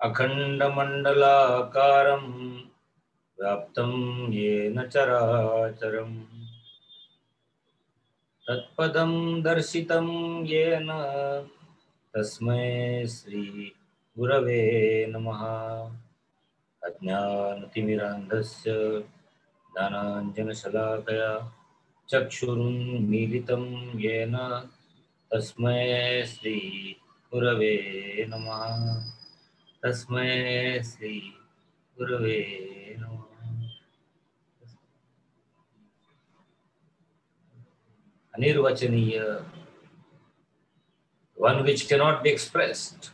अखंडमंडलाकारं व्याप्तं येन चराचरं तत्पदं दर्शितं येन तस्मै श्री गुरवे नमः। अज्ञानतिमिरान्धस्य ज्ञानाञ्जनशलाकया चक्षुरुन्मीलितं येन तस्मै श्री गुरवे नमः। तस्मै श्री गुरवे नमः। अनिर्वचनीय, one which cannot be expressed.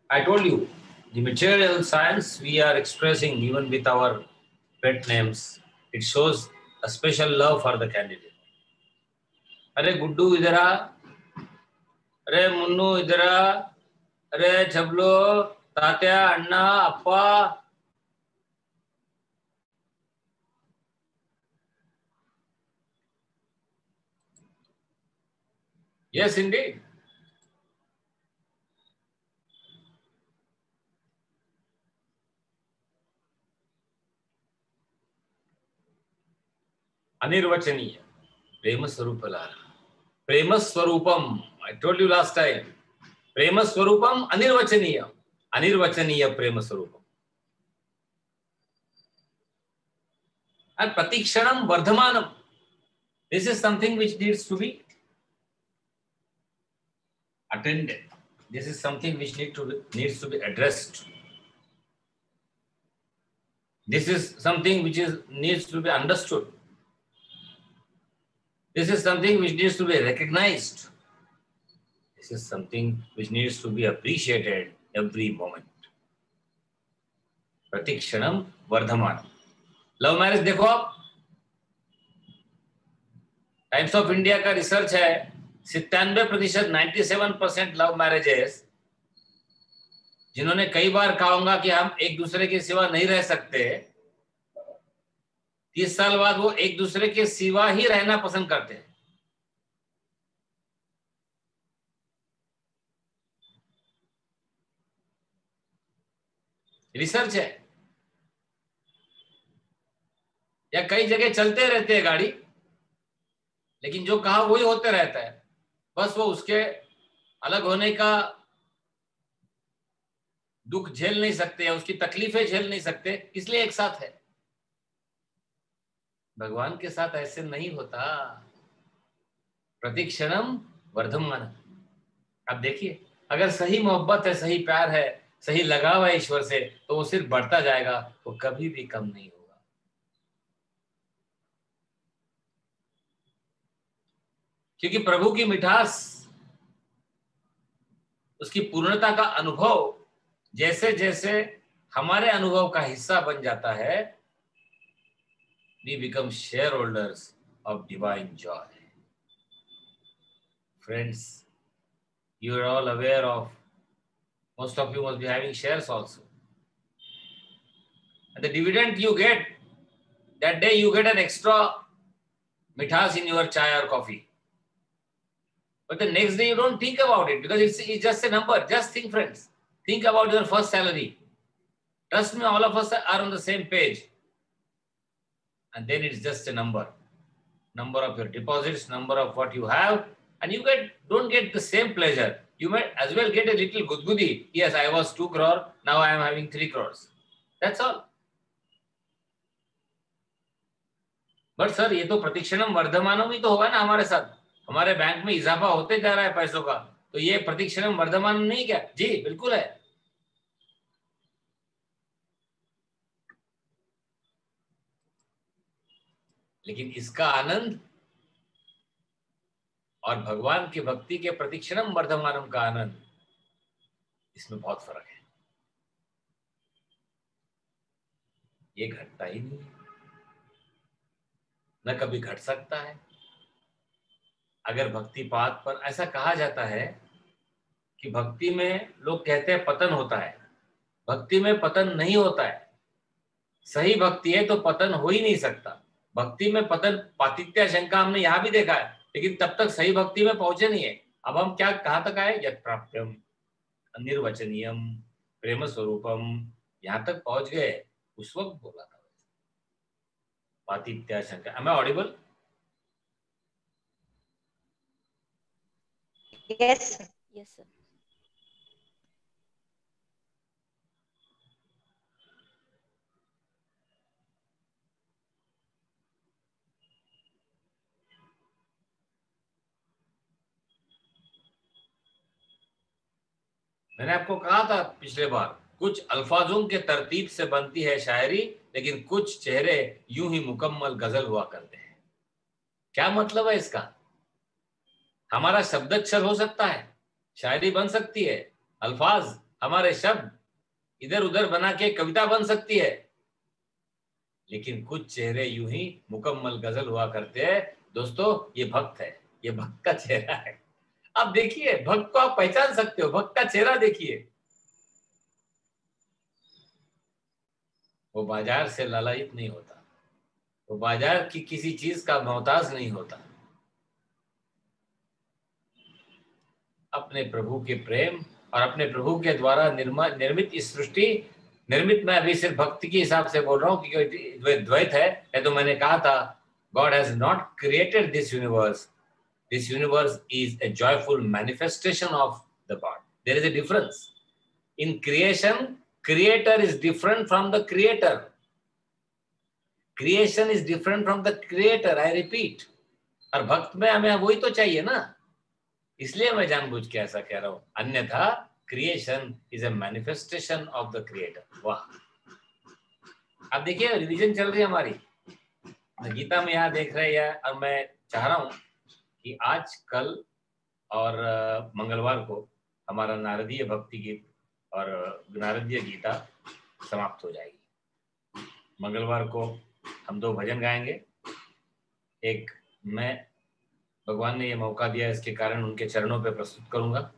I told you, the material science we are expressing even with our pet names. It shows a special love for the candidate. अरे गुड्डू इधर आ, अरे मुन्नू इधर आ, अरे छबलो, तात्या, अन्ना, अप्पा. Yes, indeed. अनिर्वचनीय प्रेम स्वरूपलारा. प्रेम स्वरूपम. I told you last time. प्रेम स्वरूपम अनिर्वचनीय. अनिर्वचनीय प्रेम स्वरूपम. And pratikshanam vardhamanam. This is something which needs to be attended. This is something which needs to be addressed. This is something which needs to be understood. This is something which needs to be recognized. This is something which needs to be appreciated every moment. Pratikshanam vardhamanam. Love marriage देखो आप, times of India का research है 97%, 97% love marriages जिन्होंने कई बार कहा होगा कि हम एक दूसरे के सिवा नहीं रह सकते, 30 साल बाद वो एक दूसरे के सिवा ही रहना पसंद करते हैं. रिसर्च है. या कई जगह चलते रहते हैं गाड़ी, लेकिन जो कहा वही होते रहता है. बस वो उसके अलग होने का दुख झेल नहीं सकते या उसकी तकलीफें झेल नहीं सकते, इसलिए एक साथ है. भगवान के साथ ऐसे नहीं होता. प्रतीक्षणम वर्धमान. आप देखिए, अगर सही मोहब्बत है, सही प्यार है, सही लगाव है ईश्वर से, तो वो सिर्फ बढ़ता जाएगा, वो कभी भी कम नहीं होगा. क्योंकि प्रभु की मिठास, उसकी पूर्णता का अनुभव जैसे जैसे हमारे अनुभव का हिस्सा बन जाता है, we become shareholders of divine joy. Friends, you are all aware of, most of you must be having shares also. And the dividend you get, that day you get an extra mithas in your chai or coffee. But the next day you don't think about it because it's just a number. Just think, friends. Think about your first salary. Trust me, all of us are on the same page. And then it's just a number. Number of your deposits, number of what you have, and you don't get the same pleasure. You might as well get a little gudgudi. Yes, I was 2 crore, now I am having 3 crores. That's all. But sir, ये तो प्रतीक्षणम वर्धमानम ही तो होगा ना हमारे साथ. हमारे bank में इजाफा होते जा रहा है पैसों का, तो ये प्रतीक्षणम वर्धमान नहीं क्या? जी बिल्कुल है. लेकिन इसका आनंद और भगवान की भक्ति के प्रतीक्षणम वर्धमानम का आनंद, इसमें बहुत फर्क है. ये घटता ही नहीं. न कभी घट सकता है। अगर भक्ति पाथ पर ऐसा कहा जाता है कि भक्ति में लोग कहते हैं पतन होता है, भक्ति में पतन नहीं होता है। सही भक्ति है तो पतन हो ही नहीं सकता। भक्ति में पतन, पातित्य शंका हमने यहां भी देखा है, लेकिन तब तक सही भक्ति में पहुंचे नहीं है। अब हम क्या कहां तक आए? यत् प्राप्यम अनिर्वचनीयम प्रेम स्वरूपम, यहां तक पहुंच गए। उस वक्त बोला था पातित्य शंका। Am I audible? Yes yes sir. मैंने आपको कहा था पिछले बार, कुछ अल्फाजों के तरतीब से बनती है शायरी, लेकिन कुछ चेहरे यूं ही मुकम्मल गजल हुआ करते हैं। क्या मतलब है इसका? हमारा शब्द अक्षर हो सकता है, शायरी बन सकती है, अल्फाज हमारे शब्द इधर उधर बना के कविता बन सकती है, लेकिन कुछ चेहरे यूं ही मुकम्मल गजल हुआ करते हैं। दोस्तों, ये भक्त है, ये भक्त का चेहरा है। आप देखिए, भक्त को आप पहचान सकते हो, भक्त का चेहरा देखिए। वो बाजार से लालायित नहीं होता, वो बाजार की किसी चीज का मोहताज नहीं होता। अपने प्रभु के प्रेम और अपने प्रभु के द्वारा निर्मित इस सृष्टि, निर्मित मैं अभी सिर्फ भक्ति के हिसाब से बोल रहा हूँ क्योंकि द्वैत है। तो मैंने कहा था, God has not created this universe, this universe is a joyful manifestation of the God. There is a difference in creation. Creator is different from the creator, creation is different from the creator, I repeat. और भक्त में हमें वही तो चाहिए ना, इसलिए मैं जानबूझ के ऐसा कह रहा हूं, अन्यथा creation is a manifestation of the creator. वाह! अब देखिए, रिवीजन चल रही है हमारी गीता में, यहाँ देख रहे हैं। और मैं चाह रहा हूं कि आज, कल और मंगलवार को हमारा नारदीय भक्ति गीत और नारदीय गीता समाप्त हो जाएगी। मंगलवार को हम 2 भजन गाएंगे। एक मैं, भगवान ने ये मौका दिया, इसके कारण उनके चरणों पे प्रस्तुत करूंगा,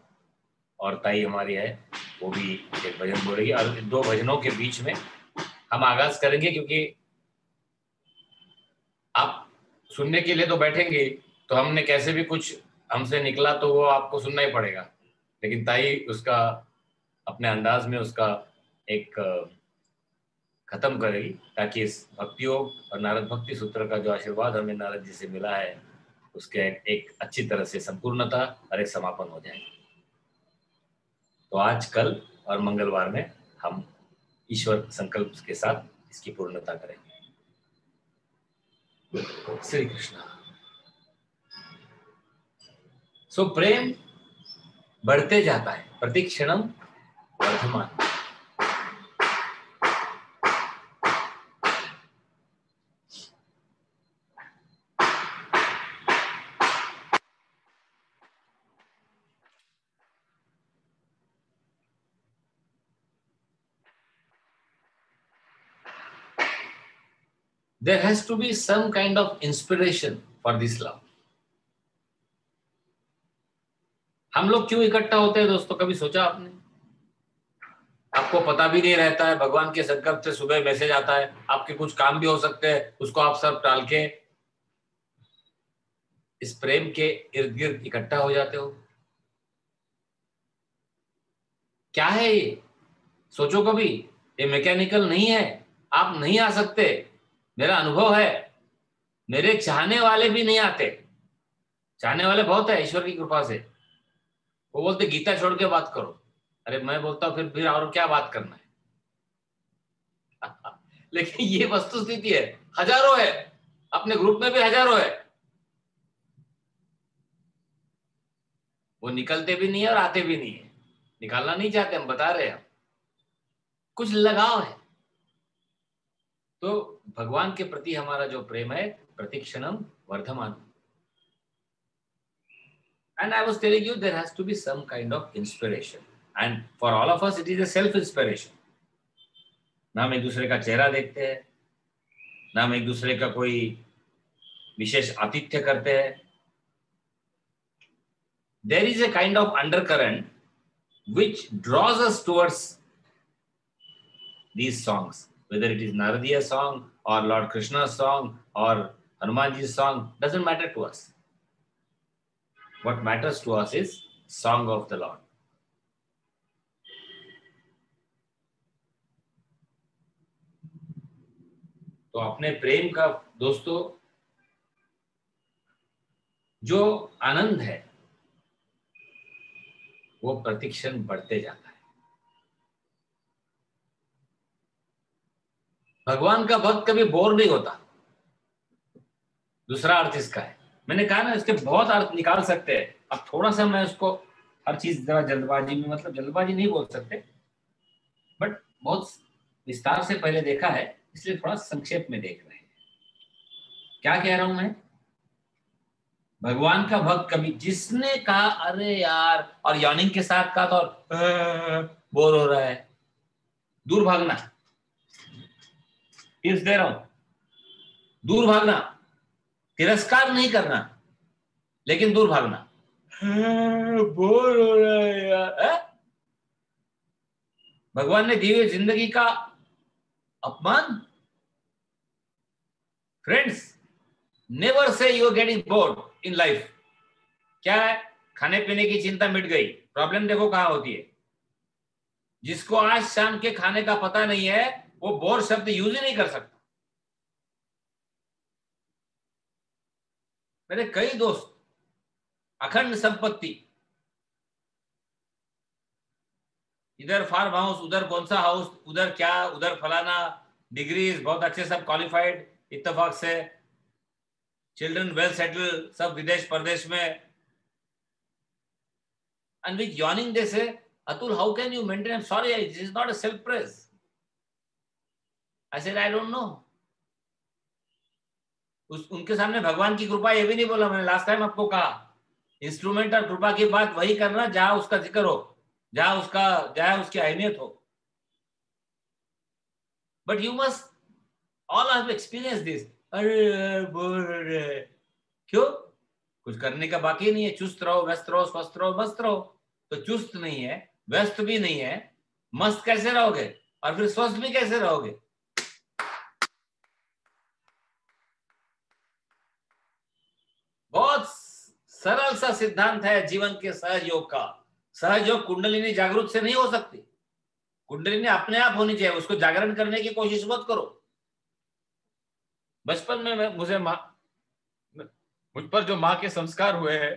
और ताई हमारी है वो भी एक भजन बोलेगी। और 2 भजनों के बीच में हम आगाज करेंगे, क्योंकि आप सुनने के लिए तो बैठेंगे, तो हमने कैसे भी कुछ हमसे निकला तो वो आपको सुनना ही पड़ेगा, लेकिन ताई उसका अपने अंदाज में उसका एक खत्म करेगी, ताकि इस भक्ति योग और नारद भक्ति सूत्र का जो आशीर्वाद हमें नारद जी से मिला है, उसके एक अच्छी तरह से संपूर्णता और एक समापन हो जाए। तो आज, कल और मंगलवार में हम ईश्वर संकल्प के साथ इसकी पूर्णता करेंगे। श्री कृष्ण। सो प्रेम बढ़ते जाता है, प्रतिक्षणम Varthaman. There has to be some kind of inspiration for this love. हम लोग क्यों इकट्ठा होते हैं दोस्तों, कभी सोचा आपने? आपको पता भी नहीं रहता है, भगवान के संकल्प से सुबह मैसेज आता है, आपके कुछ काम भी हो सकते हैं, उसको आप सब टाल के इस प्रेम के इर्द गिर्द इकट्ठा हो जाते हो। क्या है ये? सोचो कभी। ये मैकेनिकल नहीं है, आप नहीं आ सकते। मेरा अनुभव है, मेरे चाहने वाले भी नहीं आते। चाहने वाले बहुत है ईश्वर की कृपा से, वो बोलते गीता छोड़ के बात करो। अरे मैं बोलता हूँ फिर और क्या बात करना है। लेकिन ये वस्तु स्थिति है, हजारों है, अपने ग्रुप में भी हजारों है, वो निकलते भी नहीं है और आते भी नहीं है, निकालना नहीं चाहते, हम बता रहे हैं, कुछ लगाव है। तो भगवान के प्रति हमारा जो प्रेम है, प्रतिक्षणम Varthaman. And I was telling you, there has to be some kind of inspiration. And for all of us, it is a self-inspiration. ना हम एक दूसरे का चेहरा देखते हैं, ना हम एक दूसरे का कोई विशेष आतिथ्य करते हैं. There is a kind of undercurrent which draws us towards these songs, whether it is Naradiya song or Lord Krishna's song or Hanumanji's song, doesn't matter to us. What matters to us is song of the Lord. तो अपने प्रेम का दोस्तों जो आनंद है वो प्रतिक्षण बढ़ते जाता है. भगवान का भक्त कभी बोर नहीं होता. दूसरा अर्थ इसका है, मैंने कहा ना इसके बहुत अर्थ निकाल सकते हैं. अब थोड़ा सा मैं उसको हर चीज जरा जल्दबाजी में, मतलब जल्दबाजी नहीं बोल सकते, बट बहुत विस्तार से पहले देखा है, इसलिए थोड़ा संक्षेप में देख रहे हैं. क्या कह रहा हूं मैं? भगवान का भक्त कभी, जिसने कहा अरे यार, और यॉर्निंग के साथ कहा तो बोर हो रहा है, दूर भागना. टिप्स दे रहा हूं, दूर भागना. तिरस्कार नहीं करना, लेकिन दूर भागना. बोर हो रहा है यार. भगवान ने दी हुई जिंदगी का अपमान. Friends, never say you are getting bored in life. क्या है? खाने पीने की चिंता मिट गई. प्रॉब्लम देखो कहां होती है. जिसको आज शाम के खाने का पता नहीं है वो बोर शब्द यूज ही नहीं कर सकता. मेरे कई दोस्त, अखंड संपत्ति, इधर फार्म हाउस, उधर कौन सा हाउस, उधर क्या, उधर फलाना, डिग्रीज बहुत अच्छे, सब क्वालिफाइड इत्तेफाक से, चिल्ड्रन वेल सेटल, सब विदेश प्रदेश में. And with yawning they say, Atul, how can you maintain? I'm sorry, this is not a self-praise. I said, I don't know. उनके सामने भगवान की कृपा ये भी नहीं बोला. मैंने लास्ट टाइम आपको कहा, इंस्ट्रूमेंट और कृपा की बात वही करना जहां उसका जिक्र हो, जहां उसकी अहमियत हो. But you must all have experience this. अरे बोर, क्यों? कुछ करने का बाकी नहीं है. चुस्त रहो, व्यस्त रहो, स्वस्थ रहो, मस्त रहो. तो चुस्त नहीं है, व्यस्त भी नहीं है, मस्त कैसे रहोगे? और फिर स्वस्थ भी कैसे रहोगे? बहुत सरल सा सिद्धांत है जीवन के सहज योग का. सहज योग कुंडलिनी जागृत से नहीं हो सकती. कुंडलिनी अपने आप होनी चाहिए. उसको जागरण करने की कोशिश मत करो. बचपन में मुझ पर जो माँ के संस्कार हुए हैं,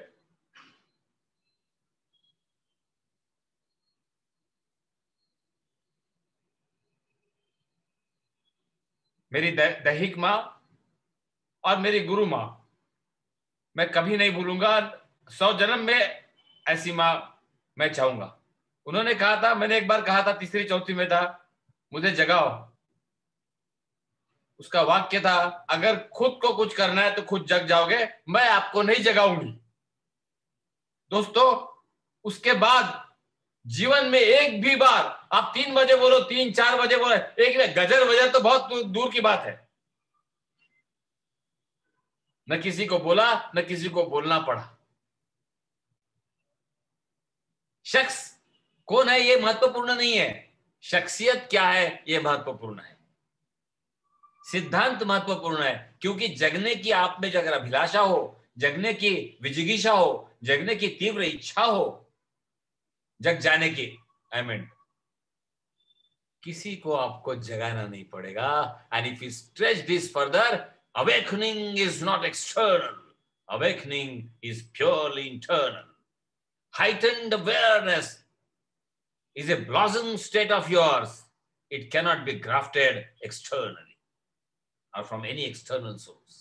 मेरी दैहिक माँ और मेरी गुरु माँ, मैं कभी नहीं भूलूंगा. 100 जन्म में ऐसी माँ मैं चाहूंगा. उन्होंने कहा था, मैंने एक बार कहा था, तीसरी चौथी में था, मुझे जगाओ. उसका वाक्य था, अगर खुद को कुछ करना है तो खुद जग जाओगे, मैं आपको नहीं जगाऊंगी. दोस्तों, उसके बाद जीवन में एक भी बार आप 3 बजे बोलो, 3-4 बजे बोलो, एक गजर वजर तो बहुत दूर की बात है. न किसी को बोला, न किसी को बोलना पड़ा. शख्स कौन है ये महत्वपूर्ण नहीं है, शख्सियत क्या है ये महत्वपूर्ण है. सिद्धांत महत्वपूर्ण है, क्योंकि जगने की आप में अगर अभिलाषा हो, जगने की विजिगीषा हो, जगने की तीव्र इच्छा हो, जग जाने की, आई मीन, किसी को आपको जगाना नहीं पड़ेगा. And if you stretch this further, awakening is not external, awakening is purely internal. heightened awareness is a blossom state of yours. It cannot be grafted externally or from any external source.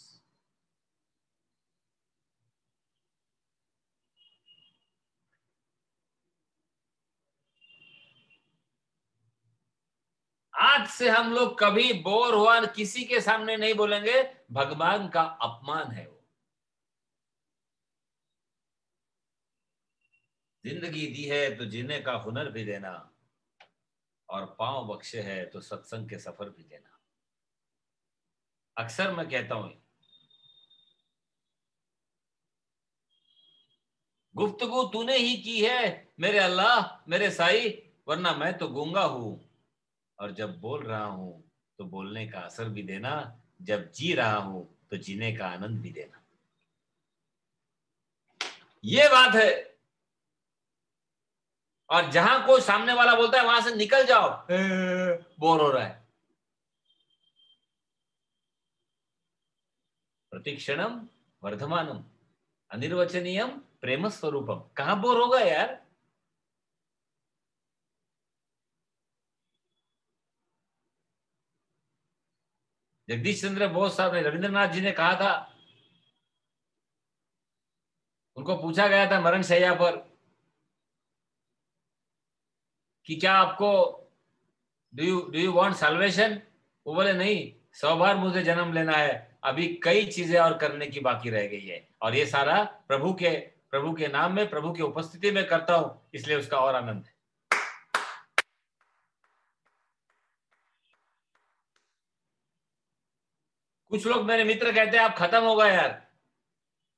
आज से हम लोग कभी bore हुआ किसी के सामने नहीं बोलेंगे. भगवान का अपमान है वो. जिंदगी दी है तो जीने का हुनर भी देना, और पांव बख्शे है तो सत्संग के सफर भी देना. अक्सर मैं कहता हूं, गुफ्तगू तूने ही की है मेरे अल्लाह मेरे साई, वरना मैं तो गूंगा हूं। और जब बोल रहा हूं तो बोलने का असर भी देना, जब जी रहा हूं तो जीने का आनंद भी देना। ये बात है। और जहां कोई सामने वाला बोलता है वहां से निकल जाओ, बोर हो रहा है। प्रतिक्षणम वर्धमानम अनिर्वचनीयम प्रेम स्वरूपम। कहां बोर होगा यार। जगदीश चंद्र बोस साहब ने, रविंद्रनाथ जी ने कहा था, उनको पूछा गया था मरण शैया पर कि क्या आपको डू यू वांट साल्वेशन। वो बोले नहीं, 100 बार मुझे जन्म लेना है, अभी कई चीजें और करने की बाकी रह गई है, और ये सारा प्रभु के नाम में, प्रभु की उपस्थिति में करता हूं, इसलिए उसका और आनंद है। कुछ लोग मेरे मित्र कहते हैं आप खत्म हो गए यार,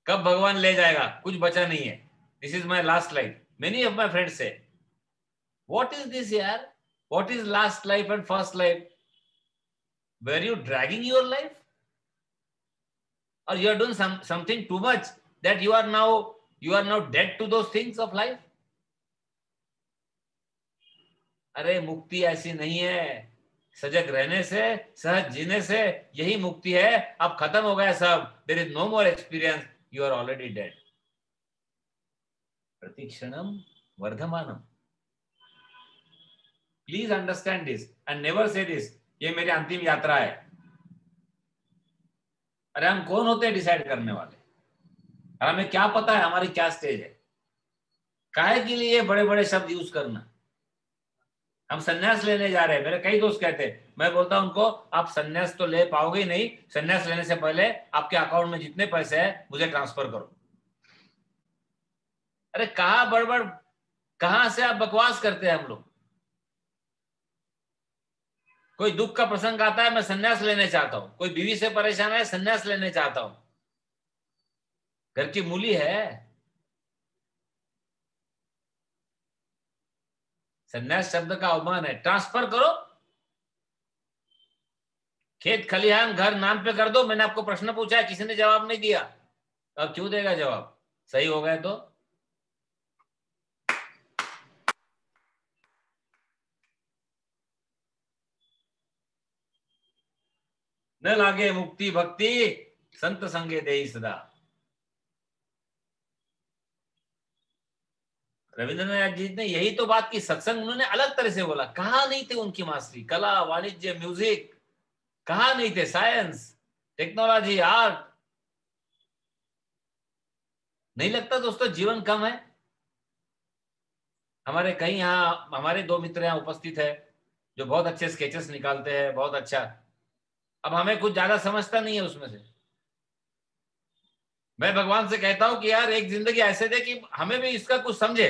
कब भगवान ले जाएगा, कुछ बचा नहीं है, this is my last life. Many of my friends say what is this यार, what is last life and first life, where you dragging your life, or you are doing something too much that you are now dead to those things of life. अरे मुक्ति ऐसी नहीं है, सजग रहने से, सहज जीने से, यही मुक्ति है। अब खत्म हो गया सब, there is no more experience, you are already dead. प्रतिक्षणम वर्धमानम। Please understand this and never say this, ये मेरी अंतिम यात्रा है। अरे हम कौन होते हैं डिसाइड करने वाले, और हमें क्या पता है हमारी क्या स्टेज है। काहे के लिए बड़े बड़े शब्द यूज करना। हम संन्यास लेने जा रहे हैं, मेरे कई दोस्त कहते हैं, मैं बोलता हूं उनको, आप संन्यास तो ले पाओगे ही नहीं, संन्यास लेने से पहले आपके अकाउंट में जितने पैसे हैं मुझे ट्रांसफर करो। अरे कहां बड़बड़, कहां से आप बकवास करते हैं हम लोग। कोई दुख का प्रसंग आता है, मैं संन्यास लेने चाहता हूं, कोई बीवी से परेशान है, संन्यास लेने चाहता हूं, घर की मूली है। संन्यास शब्द का अवमान है, ट्रांसफर करो, खेत खलिहान घर नाम पे कर दो। मैंने आपको प्रश्न पूछा है, किसी ने जवाब नहीं दिया, अब क्यों देगा जवाब, सही हो गए तो। न लागे मुक्ति भक्ति संत संगे देई सदा। रविंद्रनाथ जी ने यही तो बात की, सत्संग उन्होंने अलग तरह से बोला। कहाँ नहीं थे उनकी मास्टरी, कला वाणिज्य म्यूजिक, कहाँ नहीं थे, साइंस टेक्नोलॉजी आर्ट। नहीं लगता दोस्तों जीवन कम है। हमारे कई यहाँ, हमारे दो मित्र यहाँ उपस्थित है जो बहुत अच्छे स्केचेस निकालते हैं, बहुत अच्छा। अब हमें कुछ ज्यादा समझता नहीं है उसमें से। मैं भगवान से कहता हूं कि यार एक जिंदगी ऐसे दे कि हमें भी इसका कुछ समझे।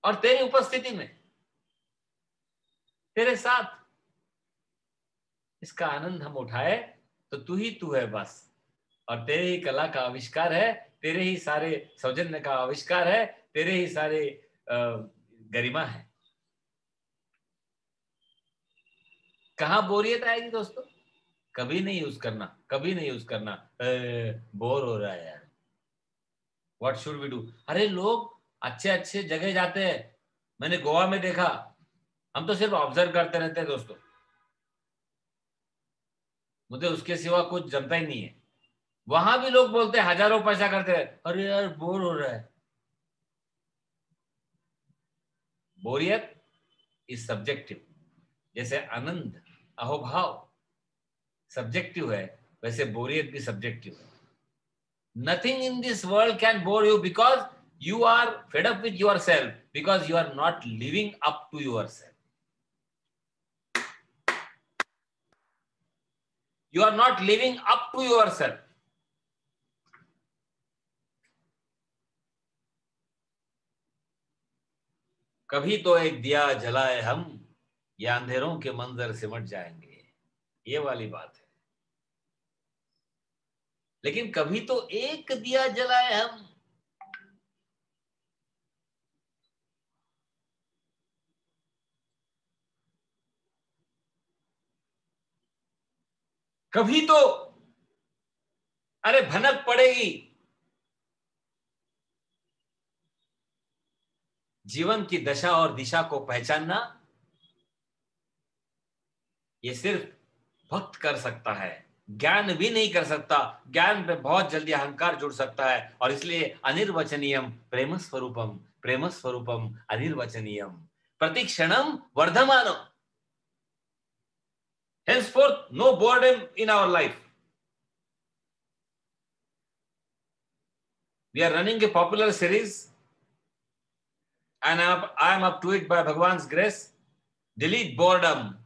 और तेरी उपस्थिति में, तेरे साथ इसका आनंद हम उठाए तो तू ही तू है बस। और तेरे ही कला का आविष्कार है, तेरे ही सारे सौजन्य का आविष्कार है, तेरे ही सारे गरिमा है। कहां बोरियत आएगी दोस्तों, कभी नहीं यूज करना, कभी नहीं यूज करना। बोर हो रहा है यार, व्हाट शुड वी डू। अरे लोग अच्छे अच्छे जगह जाते हैं, मैंने गोवा में देखा। हम तो सिर्फ ऑब्जर्व करते रहते हैं दोस्तों, मुझे उसके सिवा कुछ जमता ही नहीं है। वहां भी लोग बोलते हैं, हजारों पैसा करते हैं, अरे यार बोर हो रहा है। बोरियत इज सब्जेक्टिव। जैसे आनंद, अहोभाव सब्जेक्टिव है, वैसे बोरियत भी सब्जेक्टिव है। Nothing in this world can bore you because you are fed up with yourself, because you are not living up to yourself. You are not living up to yourself. कभी तो एक दिया जलाए हम, या अंधेरों के मंजर सिमट जाएंगे। ये वाली बात है। लेकिन कभी तो एक दिया जलाए हम। कभी तो अरे भनक पड़ेगी। जीवन की दशा और दिशा को पहचानना ये सिर्फ भक्त कर सकता है, ज्ञान भी नहीं कर सकता। ज्ञान पे बहुत जल्दी अहंकार जुड़ सकता है, और इसलिए अनिर्वचनीयम प्रेम स्वरूपम, प्रेम स्वरूपम अनिर्वचनीयम प्रतिक्षणम वर्धमानम। Henceforth, no boredom in our life. We are running a popular series, and I am up to it by Bhagwan's grace. Delete boredom,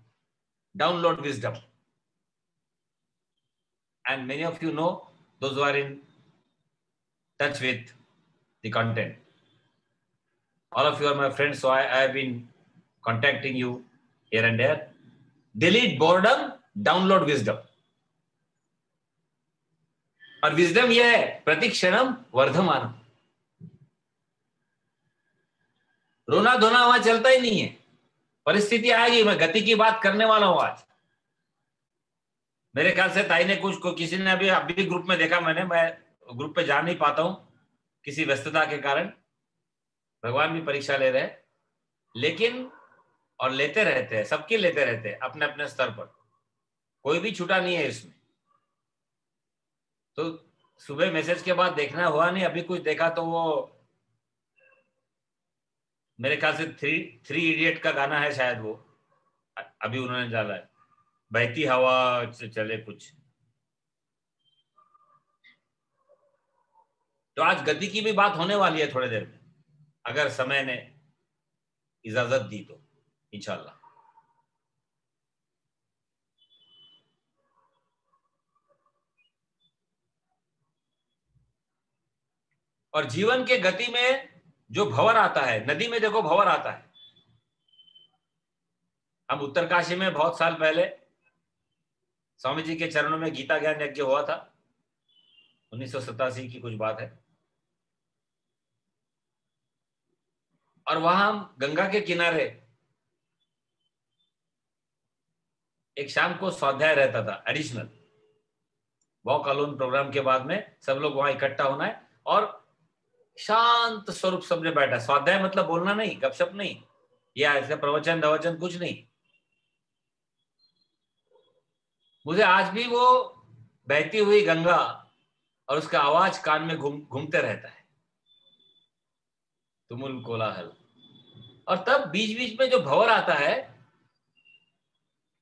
download wisdom. And many of you know, those who are in touch with the content. All of you are my friends, so I have been contacting you here and there. Delete boredom, download wisdom. और wisdom यह है प्रतिक्षणम वर्धमानम। रोना धोना वहां चलता ही नहीं है। परिस्थिति आएगी, मैं गति की बात करने वाला हूं आज। मेरे ख्याल से ताई ने कुछ को किसी ने अभी ग्रुप में देखा, मैं ग्रुप पे जा नहीं पाता हूं किसी व्यस्तता के कारण। भगवान भी परीक्षा ले रहे हैं, लेकिन और लेते रहते हैं, सबके लेते रहते हैं अपने अपने स्तर पर, कोई भी छूटा नहीं है इसमें। तो सुबह मैसेज के बाद देखना हुआ नहीं, अभी कुछ देखा तो वो मेरे ख्याल से थ्री इडियट का गाना है शायद, वो अभी उन्होंने डाला है, बहती हवा से चले कुछ। तो आज गति की भी बात होने वाली है थोड़ी देर में, अगर समय ने इजाजत दी तो इंशाल्लाह। और जीवन के गति में जो भंवर आता है, नदी में देखो भंवर आता है। हम उत्तरकाशी में बहुत साल पहले स्वामी जी के चरणों में गीता ज्ञान यज्ञ हुआ था, 1987 की कुछ बात है। और वहां हम गंगा के किनारे एक शाम को स्वाध्याय रहता था, एडिशनल वॉक अलोन प्रोग्राम के बाद में सब लोग वहां इकट्ठा होना है, और शांत स्वरूप सबने बैठा। स्वाध्याय मतलब बोलना नहीं, गपशप नहीं, या ऐसे प्रवचन दवचन कुछ नहीं। मुझे आज भी वो बहती हुई गंगा और उसका आवाज कान में घूमते रहता है, तुमुल कोलाहल। और तब बीच बीच में जो भंवर आता है,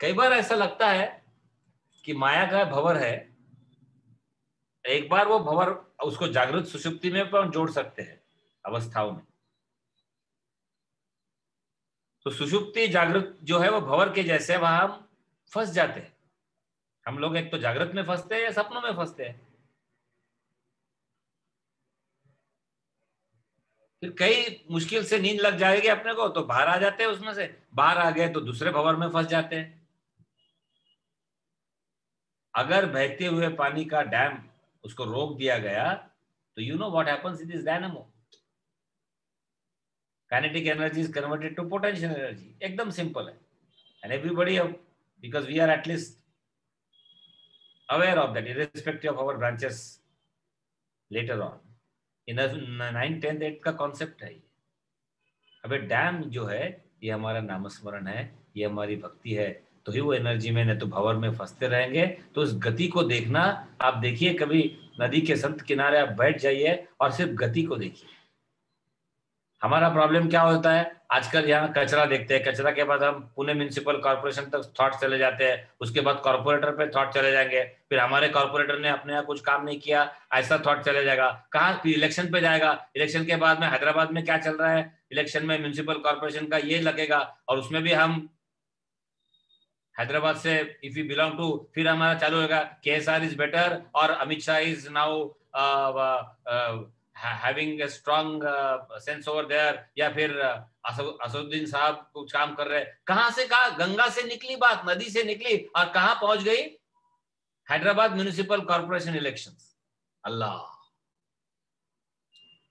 कई बार ऐसा लगता है कि माया का भंवर है। एक बार वो भंवर, उसको जागृत सुषुप्ति में पर जोड़ सकते हैं अवस्थाओं में। तो सुषुप्ति जागृत जो है वो भंवर के जैसे, वहां हम फंस जाते हैं। हम लोग एक तो जागृत में फंसते हैं या सपनों में फंसते हैं। फिर कई मुश्किल से नींद लग जाएगी अपने को, तो बाहर आ जाते हैं उसमें से। बाहर आ गए तो दूसरे भंवर में फंस जाते हैं। अगर बहते हुए पानी का डैम उसको रोक दिया गया तो you know what happens, it is dynamo. Kinetic energy is converted to potential energy, एकदम सिंपल है। And everybody, because we are at least aware of that, irrespective of our branches later on. In 9th 10th 8th का concept है ये। अबे dam जो है ये हमारा नामस्मरण है, ये हमारी भक्ति है, तो ही वो एनर्जी में, नहीं तो भंवर में फंसते रहेंगे। तो उस गति को देखना, आप देखिए कभी नदी के संत किनारे आप बैठ जाइए और सिर्फ गति को देखिए। हमारा प्रॉब्लम क्या होता है, आजकल यहाँ कचरा देखते हैं, कचरा के बाद हम पुणे म्युनिसिपल कॉर्पोरेशन तक थॉट चले जाते हैं, उसके बाद कॉर्पोरेटर पे थॉट चले जाएंगे, फिर हमारे कॉर्पोरेटर ने अपने यहाँ कुछ काम नहीं किया, ऐसा थॉट चले जाएगा। कहाँ, फिर इलेक्शन पे जाएगा। इलेक्शन के बाद में हैदराबाद में क्या चल रहा है, इलेक्शन में म्युनिसिपल कॉर्पोरेशन का ये लगेगा, और उसमें भी हम हैदराबाद से इफ यू बिलोंग टू, फिर हमारा चालू होगा KSR इज बेटर, और Amit Shah is now having a strong sense over there, या फिर असदुद्दीन साहब कुछ काम कर रहे हैं। कहां से कहा, गंगा से निकली बात, नदी से निकली, और कहां पहुंच गई, हैदराबाद म्युनिसिपल कॉर्पोरेशन इलेक्शंस। अल्लाह,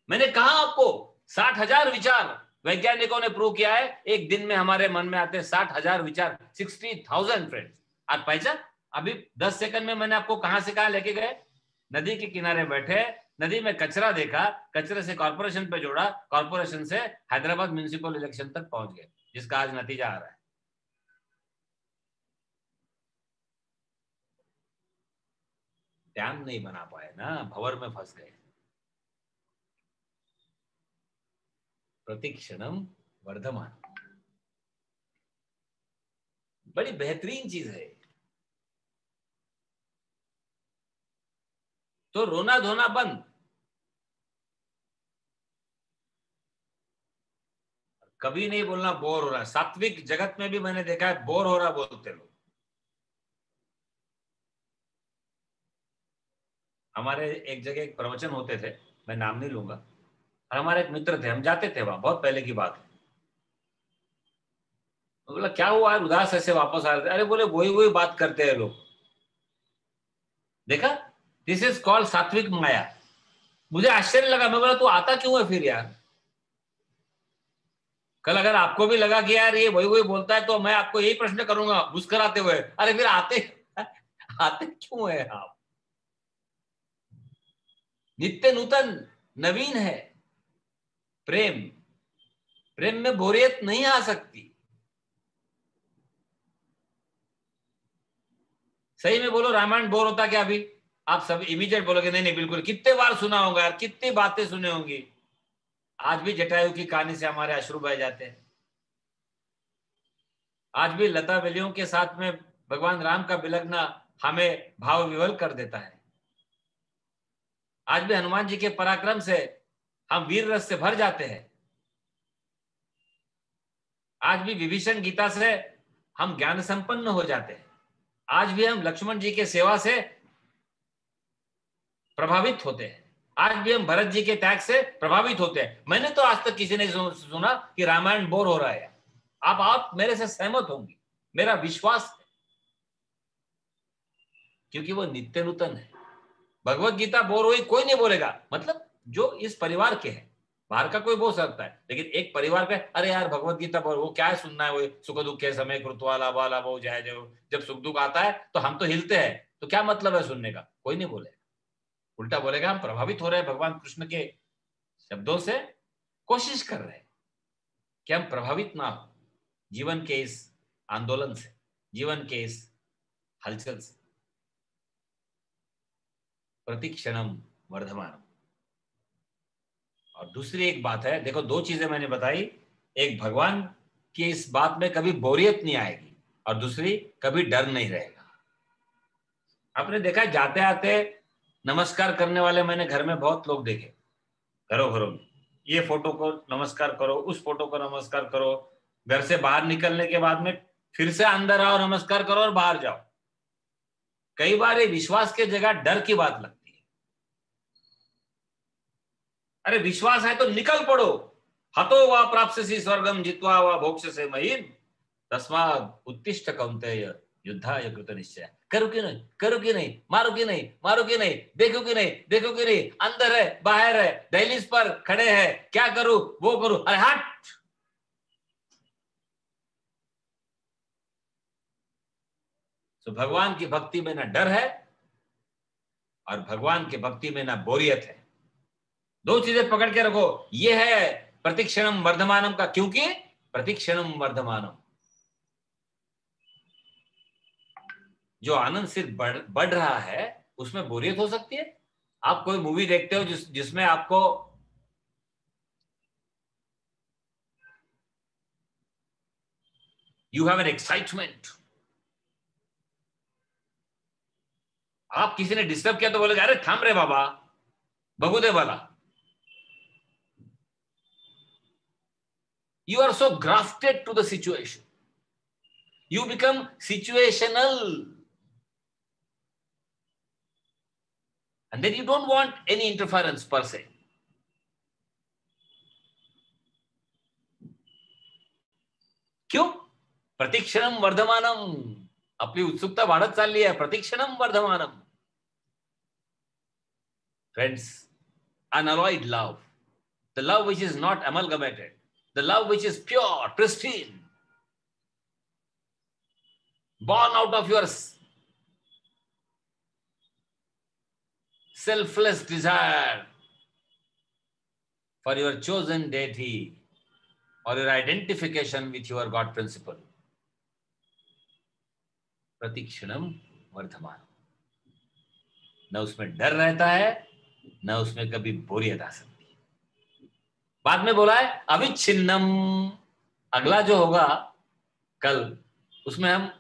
मैंने कहा आपको 60,000 विचार वैज्ञानिकों ने प्रूव किया है, एक दिन में हमारे मन में आते हैं 60,000 विचार, 60,000 फ्रेंड्स। आज पहचान, अभी 10 सेकंड में मैंने आपको कहां से कहां लेके गए, नदी के किनारे बैठे, नदी में कचरा देखा, कचरे से कॉर्पोरेशन पे जोड़ा, कॉर्पोरेशन से हैदराबाद म्युनिसिपल इलेक्शन तक पहुंच गए, जिसका आज नतीजा आ रहा है। डैम नहीं बना पाए ना, भंवर में फंस गए। प्रतिक्षणम वर्धमान, बड़ी बेहतरीन चीज है। तो रोना धोना बंद, कभी नहीं बोलना बोर हो रहा है। सात्विक जगत में भी मैंने देखा है बोर हो रहा बोलते लोग। हमारे एक जगह एक प्रवचन होते थे, मैं नाम नहीं लूंगा, और हमारे एक मित्र थे, हम जाते थे वहां, बहुत पहले की बात है। तो बोला क्या हुआ यार, उदास ऐसे वापस आ रहे थे। अरे बोले वही वही बात करते हैं लोग, देखा, दिस इज कॉल्ड सात्विक माया। मुझे आश्चर्य लगा, मैं बोला तू आता क्यों है फिर यार। कल अगर आपको भी लगा कि यार ये वही वही बोलता है, तो मैं आपको यही प्रश्न करूंगा मुस्कुराते हुए, अरे फिर आते आते क्यों है आप। नित्य नूतन नवीन है प्रेम, प्रेम में बोरियत नहीं आ सकती। सही में बोलो, रामायण बोर होता क्या अभी? आप सब इमीडिएट बोलोगे नहीं नहीं बिल्कुल, कितने बार सुना होगा यार, कितनी बातें सुने होंगी। आज भी जटायु की कहानी से हमारे अश्रु बह जाते हैं। आज भी लता वेलियों के साथ में भगवान राम का बिलगना हमें भाव विवल कर देता है। आज भी हनुमान जी के पराक्रम से हम वीर रस से भर जाते हैं। आज भी विभीषण गीता से हम ज्ञान संपन्न हो जाते हैं। आज भी हम लक्ष्मण जी के सेवा से प्रभावित होते हैं। आज भी हम भरत जी के त्याग से प्रभावित होते हैं। मैंने तो आज तक किसी ने सुना कि रामायण बोर हो रहा है। आप मेरे से सहमत होंगे, मेरा विश्वास है, क्योंकि वो नित्य नूतन है। भगवत गीता बोर हुई कोई नहीं बोलेगा, मतलब जो इस परिवार के हैं, बाहर का कोई बोल सकता है, लेकिन एक परिवार पे अरे यार भगवत गीता बोल, वो क्या है सुनना है, वो सुख दुख के समय कृत्वा लाभा लाभो जय जय, जब सुख दुख आता है तो हम तो हिलते हैं, तो क्या मतलब है सुनने का, कोई नहीं बोलेगा। उल्टा बोलेगा हम प्रभावित हो रहे हैं भगवान कृष्ण के शब्दों से, कोशिश कर रहे हैं कि हम प्रभावित ना हो जीवन के इस आंदोलन से, जीवन के इस हलचल से। प्रतिक्षणम वर्धमान। और दूसरी एक बात है, देखो दो चीजें मैंने बताई, एक भगवान की इस बात में कभी बोरियत नहीं आएगी, और दूसरी कभी डर नहीं रहेगा। आपने देखा जाते आते नमस्कार करने वाले मैंने घर में बहुत लोग देखे, घरों घरों में, ये फोटो को नमस्कार करो, उस फोटो को नमस्कार करो, घर से बाहर निकलने के बाद में फिर से अंदर आओ नमस्कार करो और बाहर जाओ। कई बार ये विश्वास की जगह डर की बात लगती है। अरे विश्वास है तो निकल पड़ो, हतो वा प्राप्स्यसि स्वर्गम जित्वा वा भोक्ष्यसे महीन तस्मात् उत्तिष्ठ कौन्तेय युद्धाय कृत निश्चय। करो कि नहीं, करो कि नहीं, मारो कि नहीं, मारो कि नहीं, देखो कि नहीं, देखो कि नहीं, अंदर है बाहर है, दहलीज पर खड़े हैं, क्या करूं वो करूं, अरे हट। तो भगवान की भक्ति में ना डर है और भगवान की भक्ति में ना बोरियत है। दो चीजें पकड़ के रखो, ये है प्रतिक्षणम वर्धमानम का, क्योंकि प्रतिक्षणम वर्धमानम, जो आनंद सिर्फ बढ़ रहा है उसमें बोरियत हो सकती है। आप कोई मूवी देखते हो जिसमें आपको यू हैव एन एक्साइटमेंट, आप किसी ने डिस्टर्ब किया तो बोलेगा अरे थाम रे बाबा भगुदे वाला। You are so grafted to the situation. You become situational. And then you don't want any interference per se. क्यों? प्रतिक्षणम वर्धमानम, अपनी उत्सुकता वाढत चालली आहे, प्रतिक्षणम वर्धमानम। Friends, unalloyed love, the love which is not amalgamated, the love which is pure, pristine, born out of your selfless desire for your chosen deity or your identification with your God principle. प्रतिक्षणम Varthaman, न उसमें डर रहता है, न उसमें कभी बोरियत आ सकती है. बाद में बोला है अविच्छिन्नम. अगला जो होगा कल, उसमें हम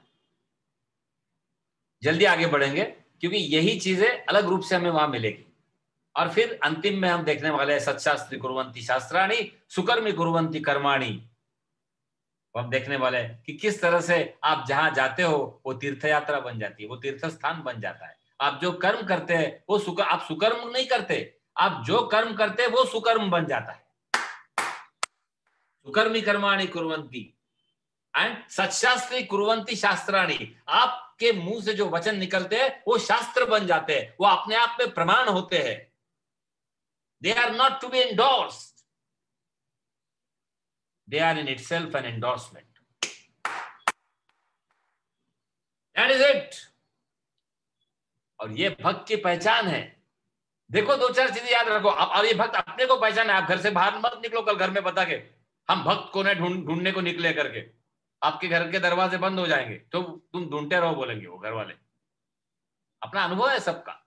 जल्दी आगे बढ़ेंगे, क्योंकि यही चीजें अलग रूप से हमें वहां मिलेगी. और फिर अंतिम में हम देखने वाले हैं सत्शास्त्री कुर्वन्ति शास्त्राणि सुकर्मी कुर्वन्ति कर्माणि. हम देखने वाले हैं कि किस तरह से आप जहां जाते हो वो तीर्थ यात्रा बन जाती है, वो तीर्थ स्थान बन जाता है. आप जो कर्म करते हैं वो आप सुकर्म नहीं करते, आप जो कर्म करते हैं वो सुकर्म बन जाता है. सुकर्मी कर्माणि कुर्वन्ति एंड सत्शास्त्री कुर्वन्ति शास्त्राणि. आपके मुंह से जो वचन निकलते हैं वो शास्त्र बन जाते हैं, वो अपने आप में प्रमाण होते हैं. They are not to be endorsed. They are in itself an endorsement. That is it. और ये भक्त की पहचान है. देखो दो चार चीजें याद रखो. और ये भक्त अपने को पहचान है. आप घर से बाहर मत निकलो कल घर में बता के हम भक्त को ढूंढने को निकले करके. आपके घर के दरवाजे बंद हो जाएंगे तो तुम ढूंढते रहो बोलेंगे वो घर वाले. अपना अनुभव है सबका.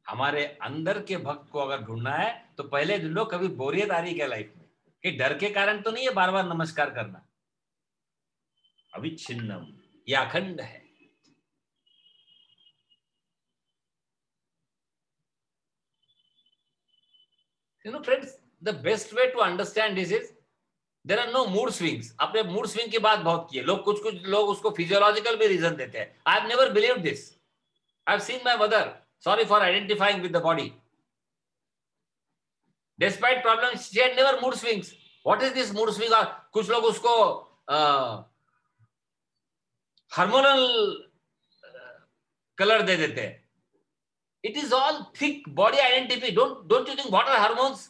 हमारे अंदर के भक्त को अगर ढूंढना है तो पहले ढूंढो लो कभी बोरियत आ रही क्या लाइफ में, कि डर के कारण तो नहीं है बार बार नमस्कार करना. अविच्छिन्नम, ये अखंड है. Friends, the best way to understand this is there are no mood swings. आपने मूड स्विंग की बात बहुत की है. लोग कुछ लोग उसको फिजियोलॉजिकल भी रीजन देते हैं. I have never believed this. I have seen my mother. Sorry for identifying with the body. Despite problems, she had never mood swings. What is this mood swing? कुछ लोग उसको hormonal color दे देते हैं. It is all thick body identity. Don't you think what are hormones?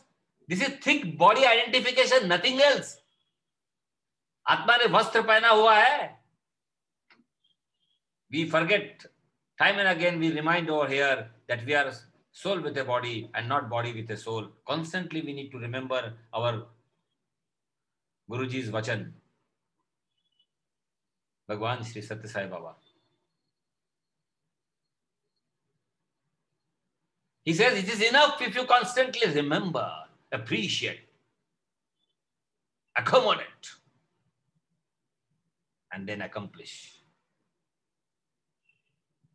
This is thick body identification, nothing else. आत्मा ने वस्त्र पहना हुआ है. We forget. Time and again we remind over here that we are soul with a body and not body with a soul. Constantly we need to remember our Guruji's vachan. Bhagwan Shri Satya Sai Baba. He says it is enough if you constantly remember, appreciate, accommodate, and then accomplish.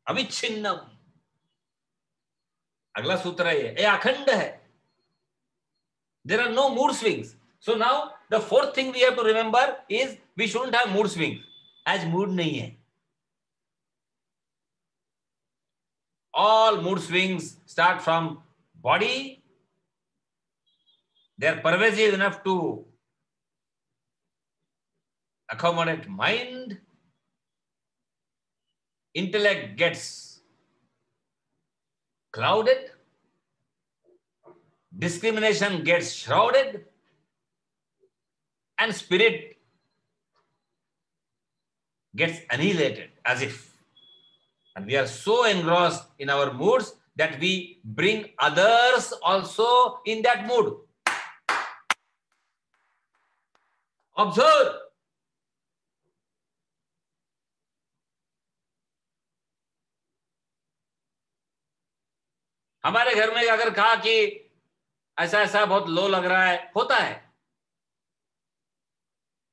अविच्छिन्नम. अगला सूत्र है ये अखंड है. There are no mood swings. So now the fourth thing we have to remember is we shouldn't have mood swings. As mood नहीं है. All mood swings start from body. They are pervasive enough to accommodate mind. Intellect gets clouded, discrimination gets shrouded, and spirit gets annihilated as if. And we are so engrossed in our moods that we bring others also in that mood. Observe. हमारे घर में अगर कहा कि ऐसा ऐसा बहुत लो लग रहा है, होता है.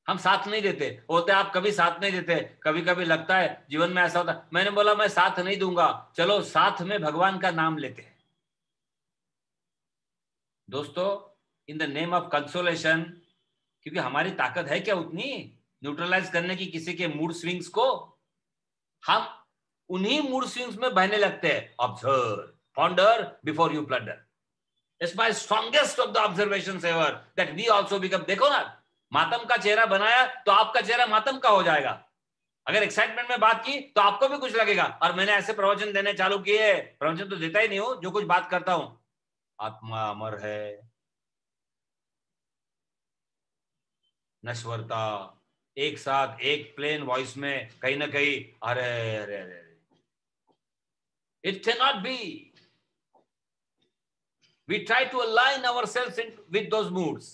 हम साथ नहीं देते. होते आप कभी साथ नहीं देते. कभी कभी लगता है जीवन में ऐसा होता है. मैंने बोला मैं साथ नहीं दूंगा. चलो साथ में भगवान का नाम लेते हैं. दोस्तों, in the name of consolation, क्योंकि हमारी ताकत है क्या उतनी न्यूट्रलाइज करने की किसी के मूड स्विंग्स को. हम उन्हीं मूड स्विंग्स में बहने लगते हैं. Observe, ponder before you plunder. It's my strongest of the observations ever that we also become. देखो ना, मातम का चेहरा बनाया तो आपका चेहरा मातम का हो जाएगा. अगर एक्साइटमेंट में बात की तो आपको भी कुछ लगेगा। और मैंने ऐसे प्रवचन देने चालू किए, प्रवचन तो देता ही नहीं हूं, जो कुछ बात करता हूं, आत्मा अमर है, नश्वरता, एक साथ एक प्लेन वॉइस में कहीं ना कहीं, अरे अरे अरे, it can not be. We try to align ourselves with those moods.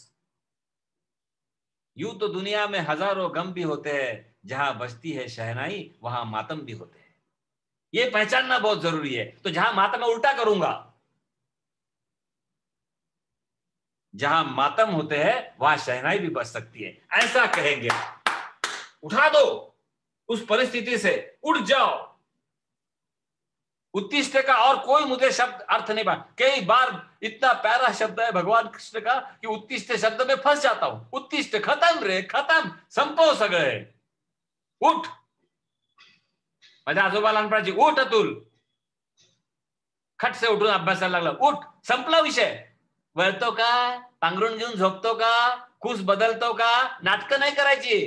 यूं तो दुनिया में हजारों गम भी होते हैं, जहां बजती है शहनाई वहां मातम भी होते हैं। ये पहचानना बहुत जरूरी है। तो जहां मातम, मैं उल्टा करूंगा, जहां मातम होते हैं वहां शहनाई भी बज सकती है, ऐसा कहेंगे। उठा दो उस परिस्थिति से, उठ जाओ। उत्तिष्ठ का और कोई मुझे शब्द अर्थ नहीं पा, कई बार इतना प्यारा शब्द है भगवान कृष्ण का कि उत्तिष्ठ शब्द में फंस जाता हूं। उत्तिष्ठ, खत्म रे, खत्म, संपो सगळे, उठ। माझ्या आजोबा लहानपणाची, उठ अतुल, खट से उठून अभ्यासाला लागला, उठ, संपला विषय। वळतो का, पांघरून घेऊन झोपतो का, खुश बदलतो का, नाटकं नहीं करायची।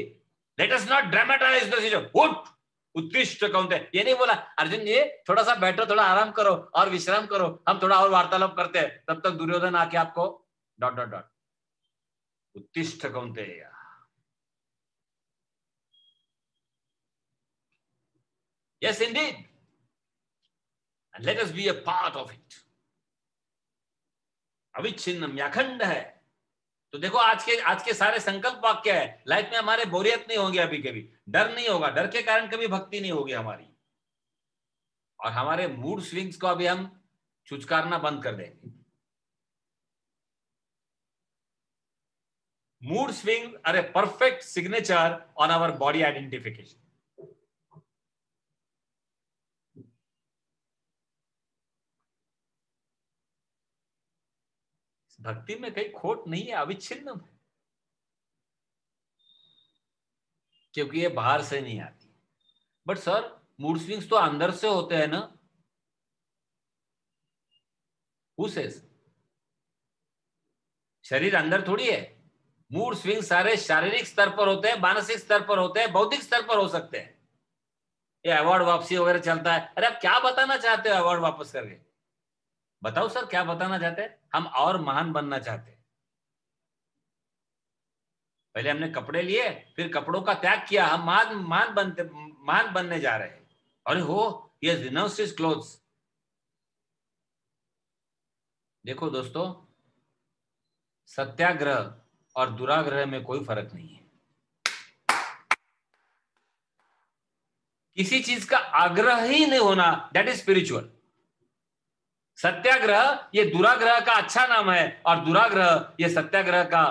Let us not dramatise the situation, उठ। उत्तिष्ठ कौनते, ये नहीं बोला अर्जुन जी थोड़ा सा बैठो, थोड़ा आराम करो और विश्राम करो, हम थोड़ा और वार्तालाप करते हैं, तब तक दुर्योधन आके आपको डॉट डॉट डॉट। उत्तिष्ठ कौनते, yes indeed, and let us be a part of it. अविच्छिन्नम, अखंड है। तो देखो आज के सारे संकल्प वाक्य है। लाइफ में हमारे बोरियत नहीं होगी, अभी कभी डर नहीं होगा, डर के कारण कभी भक्ति नहीं होगी हमारी, और हमारे मूड स्विंग्स को अभी हम छुचकारना बंद कर देंगे। Mood swing are a perfect signature on our body identification. भक्ति में कहीं खोट नहीं है, अविच्छिन्न है, क्योंकि ये बाहर से नहीं आती। बट सर मूड स्विंग्स तो अंदर से होते हैं ना। Who says? शरीर अंदर थोड़ी है। मूड स्विंग सारे शारीरिक स्तर पर होते हैं, मानसिक स्तर पर होते हैं, बौद्धिक स्तर पर हो सकते हैं। ये अवार्ड वापसी वगैरह चलता है, अरे आप क्या बताना चाहते हो अवार्ड वापस करके? बताओ सर क्या बताना चाहते हैं? हम और महान बनना चाहते हैं। पहले हमने कपड़े लिए, फिर कपड़ों का त्याग किया, हम महान बनने जा रहे हैं। अरे हो, he has renounced his clothes। देखो दोस्तों, सत्याग्रह और दुराग्रह में कोई फर्क नहीं है। किसी चीज का आग्रह ही नहीं होना, दैट इज स्पिरिचुअल। सत्याग्रह ये दुराग्रह का अच्छा नाम है, और दुराग्रह ये सत्याग्रह का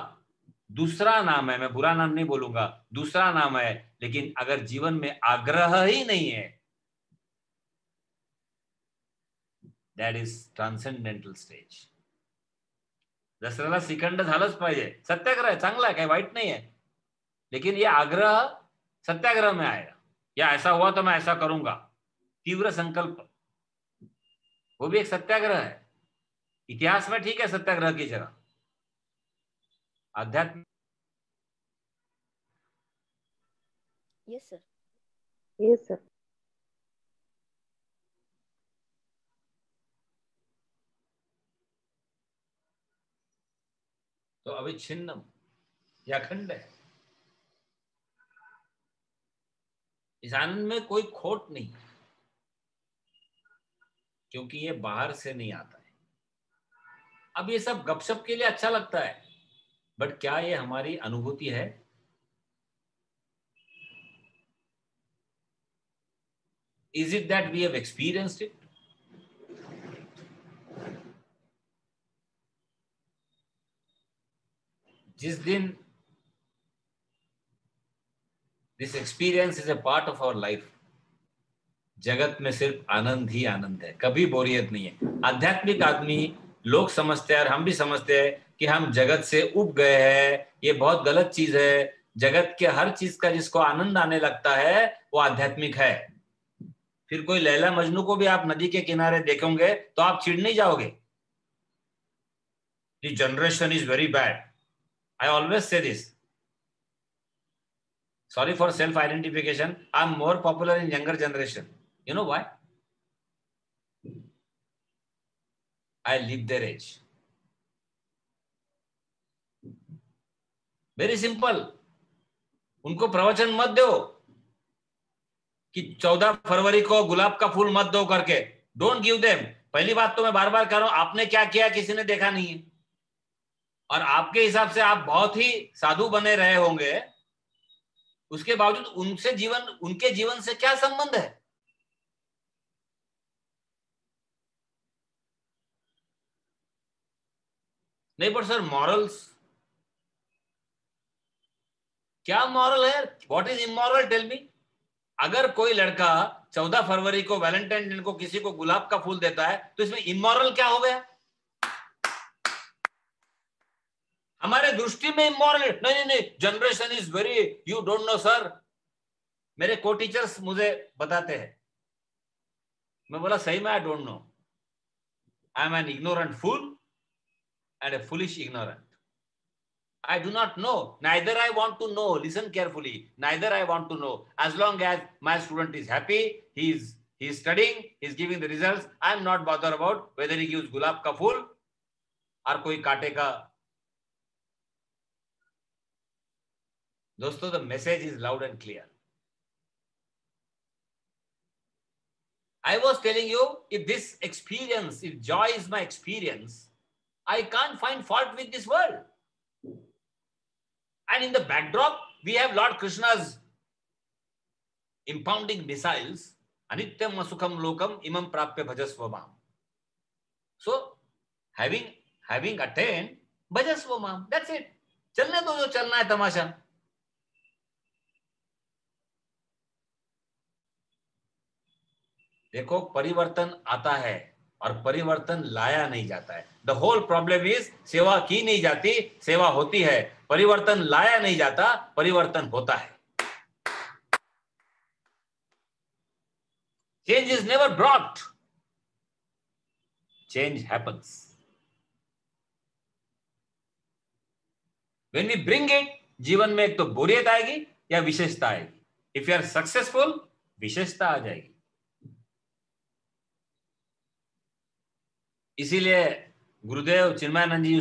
दूसरा नाम है। मैं बुरा नाम नहीं बोलूंगा, दूसरा नाम है। लेकिन अगर जीवन में आग्रह ही नहीं है, दैट इज ट्रान्सेंडेंटल स्टेज। दसऱ्याला श्रीखंड झालंच पाहिजे, सत्याग्रह चांगला है, काही वाईट नहीं है, लेकिन ये आग्रह सत्याग्रह में आएगा। या ऐसा हुआ तो मैं ऐसा करूंगा, तीव्र संकल्प, वो भी एक सत्याग्रह है। इतिहास में ठीक है सत्याग्रह की जगह, आध्यात्म। Yes sir. Yes sir. तो अविच्छिन्नम, यह अखंड है। इस आनंद में कोई खोट नहीं, क्योंकि ये बाहर से नहीं आता है। अब ये सब गपशप के लिए अच्छा लगता है, बट क्या ये हमारी अनुभूति है? Is it that we have experienced it? जिस दिन this experience is a part of our life, जगत में सिर्फ आनंद ही आनंद है, कभी बोरियत नहीं है। आध्यात्मिक आदमी, लोग समझते हैं और हम भी समझते हैं कि हम जगत से उब गए हैं, ये बहुत गलत चीज है। जगत के हर चीज का जिसको आनंद आने लगता है वो आध्यात्मिक है। फिर कोई लैला मजनू को भी आप नदी के किनारे देखोगे तो आप चिढ़ नहीं जाओगे। The generation is very bad. I always say this. Sorry for self-identification. I'm more popular in younger generation. You know why? I live their age. Very simple. उनको प्रवचन मत दो कि 14 फरवरी को गुलाब का फूल मत दो करके. Don't give them. पहली बात तो मैं बार बार कह रहा हूं, आपने क्या किया किसी ने देखा नहीं है, और आपके हिसाब से आप बहुत ही साधु बने रहे होंगे, उसके बावजूद उनके जीवन से क्या संबंध है? नहीं, पर सर मॉरल्स क्या मॉरल है? What is immoral? Tell me. अगर कोई लड़का 14 फरवरी को वैलेंटाइन डे को किसी को गुलाब का फूल देता है तो इसमें इमोरल क्या हो गया? हमारे दृष्टि में इमोरल नहीं नहीं, generation is very, you don't know sir. मेरे को टीचर्स मुझे बताते हैं. मैं बोला सही में I don't know. I am an ignorant fool and a foolish ignorant. I do not know. Neither I want to know. Listen carefully. Neither I want to know. As long as my student is happy, he is studying, he is giving the results, I am not bothered about whether he gives gulab ka phool or koi kaate ka. दोस्तों, the message is loud and clear. I was telling you, if this experience, if joy is my experience, I can't find fault with this world. And in the backdrop, we have Lord Krishna's impounding missiles. Anityam asukam lokam imam prapya bhajasvamam. So, having attained bhajasvamam, that's it. चलने दो जो चलना है तमाशा. देखो, परिवर्तन आता है और परिवर्तन लाया नहीं जाता है. द होल प्रॉब्लम इज सेवा की नहीं जाती, सेवा होती है. परिवर्तन लाया नहीं जाता, परिवर्तन होता है. Change is never brought, change happens. When we bring it, जीवन में एक तो बोरियत आएगी या विशेषता आएगी. इफ यू आर सक्सेसफुल, विशेषता आ जाएगी. इसीलिए गुरुदेव चिन्मयानंद जी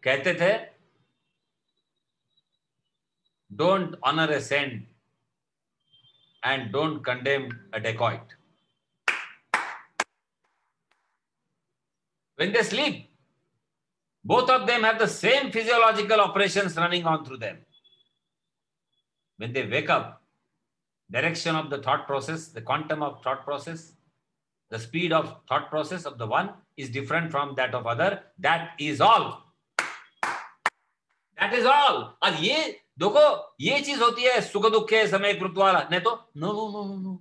कहते थे, don't honour a saint and don't condemn a dacoit. When they sleep, both of them have the same physiological operations running on through them. When they wake up, direction of the thought process, the quantum of thought process, the speed of thought process of the one is different from that of other. That is all. That is all. और ये देखो, ये चीज होती है सुख दुख के समय कृत्व वाला. नहीं तो no no no no no.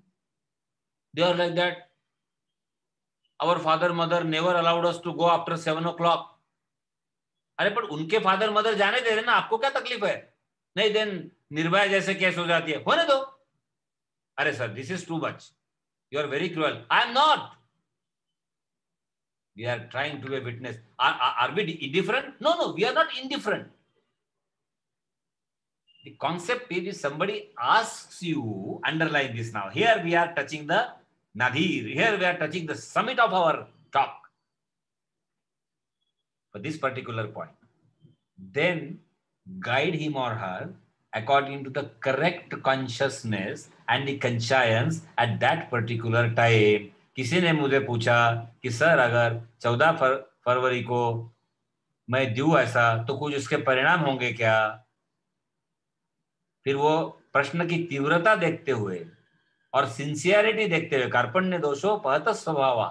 They are like that. Our father mother never allowed us to go after 7 o'clock. अरे पर उनके फादर मदर जाने दे रहे ना, आपको क्या तकलीफ है? नहीं, देन निर्भया जैसे केस हो जाती है, होने दो. अरे sir, this is too much. You are very cruel. I am not. We are trying to be a witness. Are we indifferent? No, no, we are not indifferent. The concept is, if somebody asks you, underline this now. Here we are touching the nadir. Here we are touching the summit of our talk. For this particular point. Then guide him or her according to the correct consciousness and the conscience at that particular time. किसी ने मुझे पूछा कि sir अगर 14 फरवरी को मैं दूं ऐसा तो कुछ उसके परिणाम होंगे क्या? फिर वो प्रश्न की तीव्रता देखते हुए और सिंसियरिटी देखते हुए, कार्पण्य दोषो पहत स्वभाव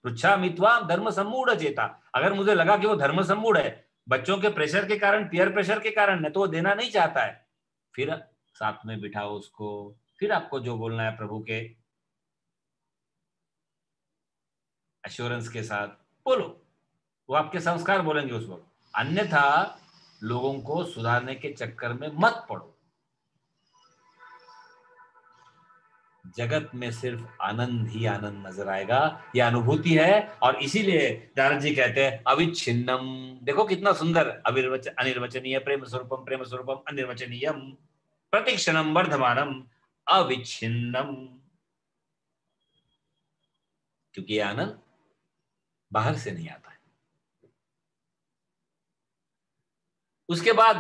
पृच्छामित्वा धर्म सम्मूढ़ चेता. अगर मुझे लगा कि वो धर्म सम्मूढ़ है, बच्चों के प्रेशर के कारण, पीयर प्रेशर के कारण है, तो वो देना नहीं चाहता है, फिर साथ में बिठाओ उसको. फिर आपको जो बोलना है प्रभु के एश्योरेंस के साथ बोलो. वो आपके संस्कार बोलेंगे उस वक्त. अन्यथा लोगों को सुधारने के चक्कर में मत पड़ो. जगत में सिर्फ आनंद ही आनंद नजर आएगा. यह अनुभूति है. और इसीलिए नारद जी कहते हैं अविच्छिन्नम. देखो कितना सुंदर. अनिर्वचनीय प्रेम स्वरूपम अनिर्वचनीयम. प्रतिक्षणम वर्धमानम अविच्छिन्नम, क्योंकि ये आनंद बाहर से नहीं आता है। उसके बाद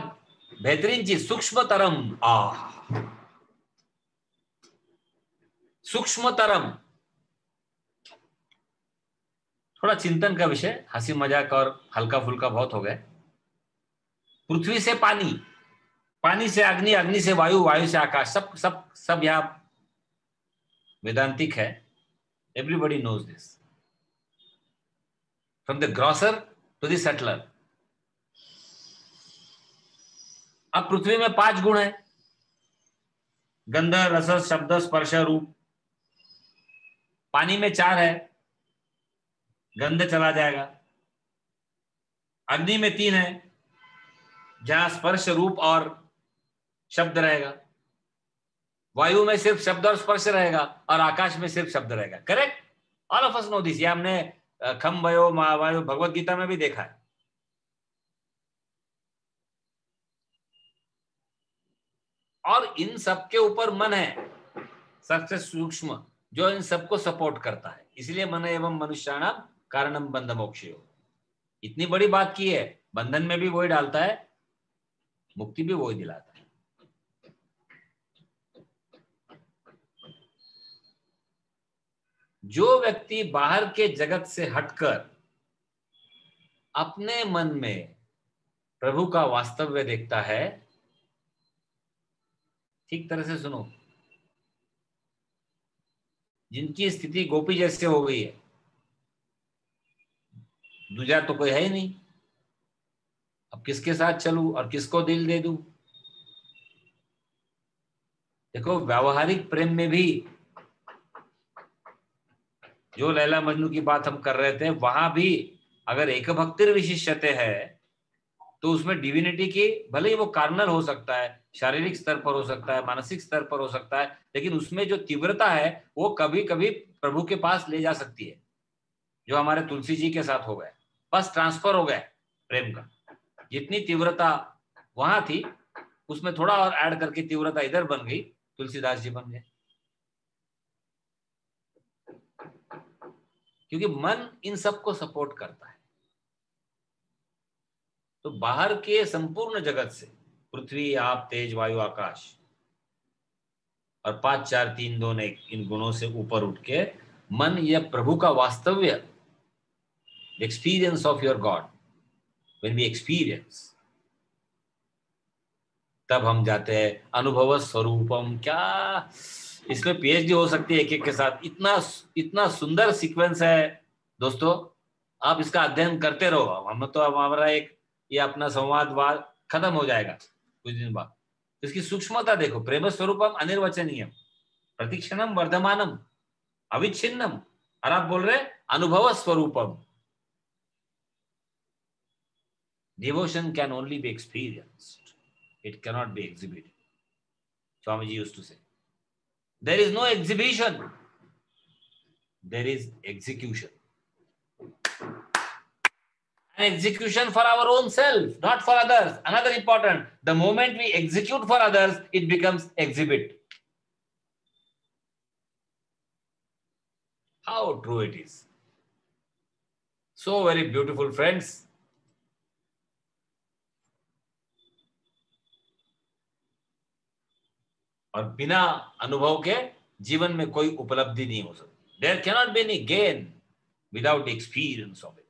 बेहतरीन चीज सूक्ष्मतरम, सूक्ष्मतरम, थोड़ा चिंतन का विषय, हंसी मजाक और हल्का फुल्का बहुत हो गए। पृथ्वी से पानी, पानी से अग्नि, अग्नि से वायु, वायु से आकाश, सब सब सब यहां वेदांतिक है। Everybody knows this, from the grocer to the settler. अब पृथ्वी में 5 गुण है, गंध, रस, शब्द, स्पर्श, रूप। पानी में 4 है, गंध चला जाएगा। अग्नि में 3 है, जहां स्पर्श, रूप और शब्द रहेगा। वायु में सिर्फ शब्द और स्पर्श रहेगा, और आकाश में सिर्फ शब्द रहेगा। Correct? All of us know this. ये हमने खम वयो महावायु भगवत गीता में भी देखा है। और इन सब के ऊपर मन है, सबसे सूक्ष्म, जो इन सबको सपोर्ट करता है। इसलिए मन एवं मनुष्याणाम कारणम बंध मोक्षयो। इतनी बड़ी बात की है, बंधन में भी वही डालता है, मुक्ति भी वही दिलाता है। जो व्यक्ति बाहर के जगत से हटकर अपने मन में प्रभु का वास्तव्य देखता है, ठीक तरह से सुनो, जिनकी स्थिति गोपी जैसे हो गई है, दूजा तो कोई है ही नहीं, अब किसके साथ चलूं और किसको दिल दे दूं। देखो, व्यावहारिक प्रेम में भी जो लैला मजनू की बात हम कर रहे थे, वहां भी अगर एक भक्तिर विशिष्यते है, तो उसमें डिविनिटी की, भले ही वो कार्नल हो सकता है, शारीरिक स्तर पर हो सकता है, मानसिक स्तर पर हो सकता है, लेकिन उसमें जो तीव्रता है वो कभी कभी प्रभु के पास ले जा सकती है, जो हमारे तुलसी जी के साथ हो गया। बस ट्रांसफर हो गया प्रेम का। जितनी तीव्रता वहां थी, उसमें थोड़ा और ऐड करके तीव्रता इधर बन गई, तुलसीदास जी बन गए। क्योंकि मन इन सबको सपोर्ट करता है। तो बाहर के संपूर्ण जगत से, पृथ्वी, आप, तेज, वायु, आकाश, और 5 4 3 2 1, इन गुणों से ऊपर उठ के मन यह प्रभु का वास्तव्य, experience of your God, when we experience, तब हम जाते हैं अनुभव स्वरूपम। क्या इसमें पीएचडी हो सकती है एक एक के साथ। इतना इतना सुंदर सीक्वेंस है दोस्तों, आप इसका अध्ययन करते रहो। हम तो अब हमारा एक ये अपना संवाद खत्म हो जाएगा कुछ दिन बाद। इसकी सूक्ष्मता देखो, प्रेम स्वरूपम अनिर्वचनीयम, प्रतिक्षणम वर्धमानम अविच्छिन्नम, और आप बोल रहे अनुभव स्वरूपम। Devotion can only be experienced, it cannot be exhibited. Swamiji used to say, there is no exhibition, there is execution. An execution for our own self, not for others. Another important, the moment we execute for others, it becomes exhibit. How true it is. So very beautiful, friends. और बिना अनुभव के जीवन में कोई उपलब्धि नहीं हो सकती। There cannot be any gain without experience of it.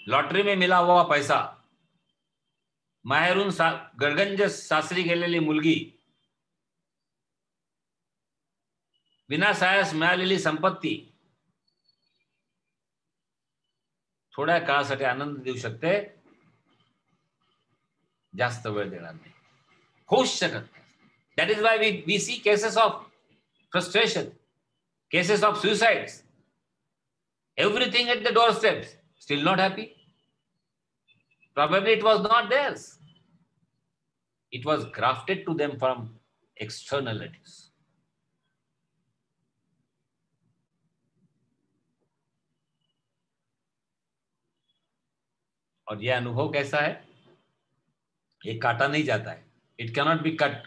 Lottery में मिला हुआ पैसा, माहेरून गडगंज सासरी गेलेली मुलगी, विनासायास मिळालेली संपत्ती थोड्या काळासाठी आनंद देऊ शकते, जास्त वेळ देणार नाही, होऊच शकत नाही. That is why we see cases of frustration, cases of suicides, everything at the doorsteps, still not happy. Probably it was not theirs. It was grafted to them from externalities. और यह अनुभव कैसा है? ये काटा नहीं जाता है, इट कैनॉट बी कट।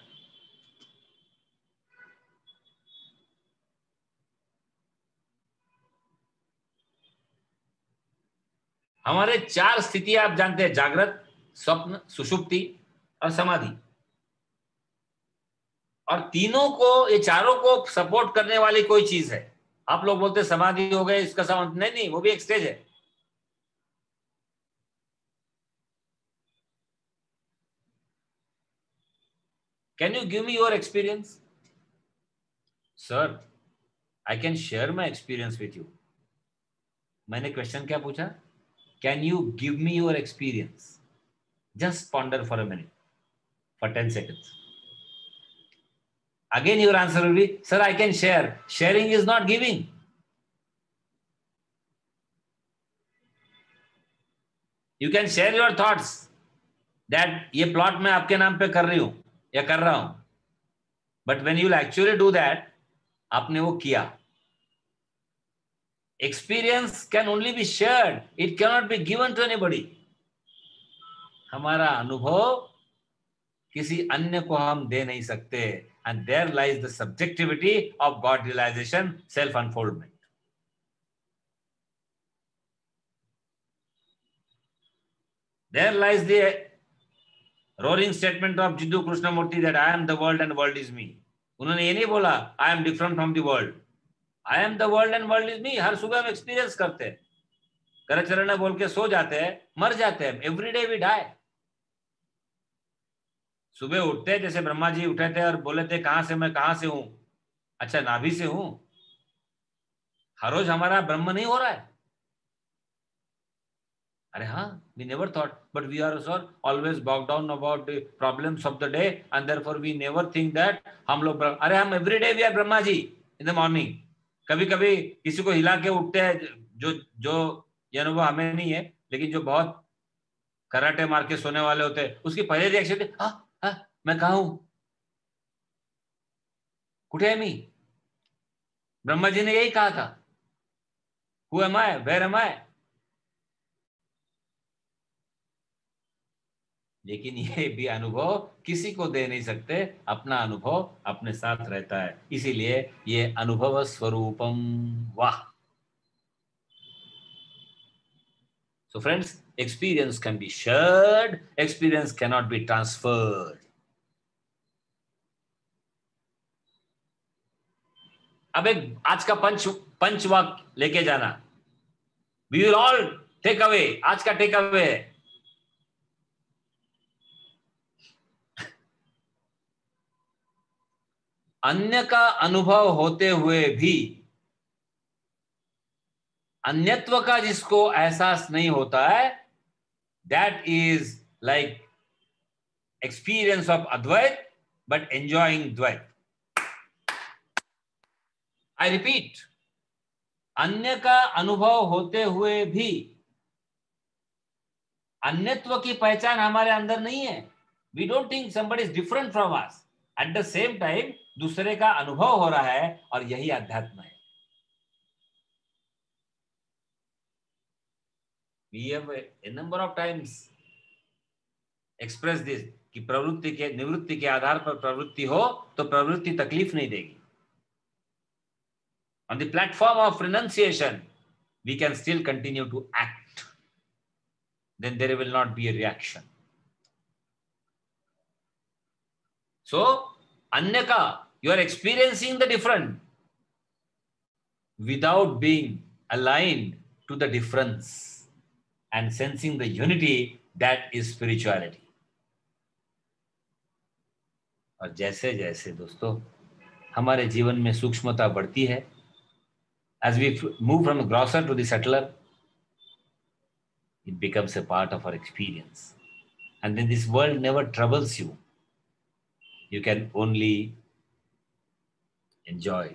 हमारे 4 स्थितियां आप जानते हैं, जागृत, स्वप्न, सुषुप्ति और समाधि। और तीनों को, ये चारों को सपोर्ट करने वाली कोई चीज है। आप लोग बोलते समाधि हो गए, इसका समझ नहीं, नहीं, वो भी एक स्टेज है। Can you give me your experience? Sir, I can share my experience with you. मैंने क्वेश्चन क्या पूछा? Can you give me your experience? Just ponder for a minute, for 10 seconds. Again your answer will be, sir, I can share. Sharing is not giving. You can share your thoughts that ये plot मैं आपके नाम पे कर रही हूं या कर रहा हूं, but when you will actually do that, आपने वो किया। Experience can only be shared. It cannot be given to anybody. हमारा अनुभव किसी अन्य को हम दे नहीं सकते, and there lies the subjectivity of God realization, self unfoldment. There lies the roaring statement of Jiddu Krishnamurti that I am the world and world is me. उन्होंने ये नहीं बोला I am different from the world. I am the world and world is me. हर सुबह हम experience करते हैं, करचरण बोल के सो जाते हैं, मर जाते हैं। Every day we die. सुबह उठते हैं, जैसे ब्रह्मा जी उठे थे और बोले थे कहां से, मैं कहां से हूं? अच्छा, नाभि से हूं। हर रोज हमारा ब्रह्म नहीं हो रहा है। अरे हाँ, we never thought, but we are sir always bogged down about the problems of the day, and therefore we never think that हम लोग, अरे हम every day we are Brahma ji in the morning। कभी कभी किसी को हिला के उठते हैं, जो जो ये अनुभव हमें नहीं है, लेकिन जो बहुत कराटे मार के सोने वाले होते हैं, उसकी पहले रिएक्शन थी, मैं कहा हूं, कुठे है मी? ब्रह्मा जी ने यही कहा था, who am I, where am I? लेकिन ये भी अनुभव किसी को दे नहीं सकते, अपना अनुभव अपने साथ रहता है, इसीलिए ये अनुभव स्वरूपम। वाह! So friends, experience can be shared, experience cannot be transferred. अब एक आज का पंचवाक्य लेके जाना। We will all take away, आज का टेक अवे है, अन्य का अनुभव होते हुए भी अन्यत्व का जिसको एहसास नहीं होता है, that is like experience of Advait but enjoying Dvait. I repeat, अन्य का अनुभव होते हुए भी अन्यत्व की पहचान हमारे अंदर नहीं है। We don't think somebody is different from us. At the same time, दूसरे का अनुभव हो रहा है, और यही अध्यात्म है। We have a number of times expressed this कि प्रवृत्ति के निवृत्ति के आधार पर प्रवृत्ति हो तो प्रवृत्ति तकलीफ नहीं देगी। On the platform of renunciation, we can still continue to act. Then there will not be a reaction. So, अन्य का, you are experiencing the different without being aligned to the difference and sensing the unity, that is spirituality. और जैसे जैसे दोस्तों हमारे जीवन में सूक्ष्मता बढ़ती है, as we move from the grosser to the subtler, it becomes a part of our experience. And then this world never troubles you. You can only enjoy.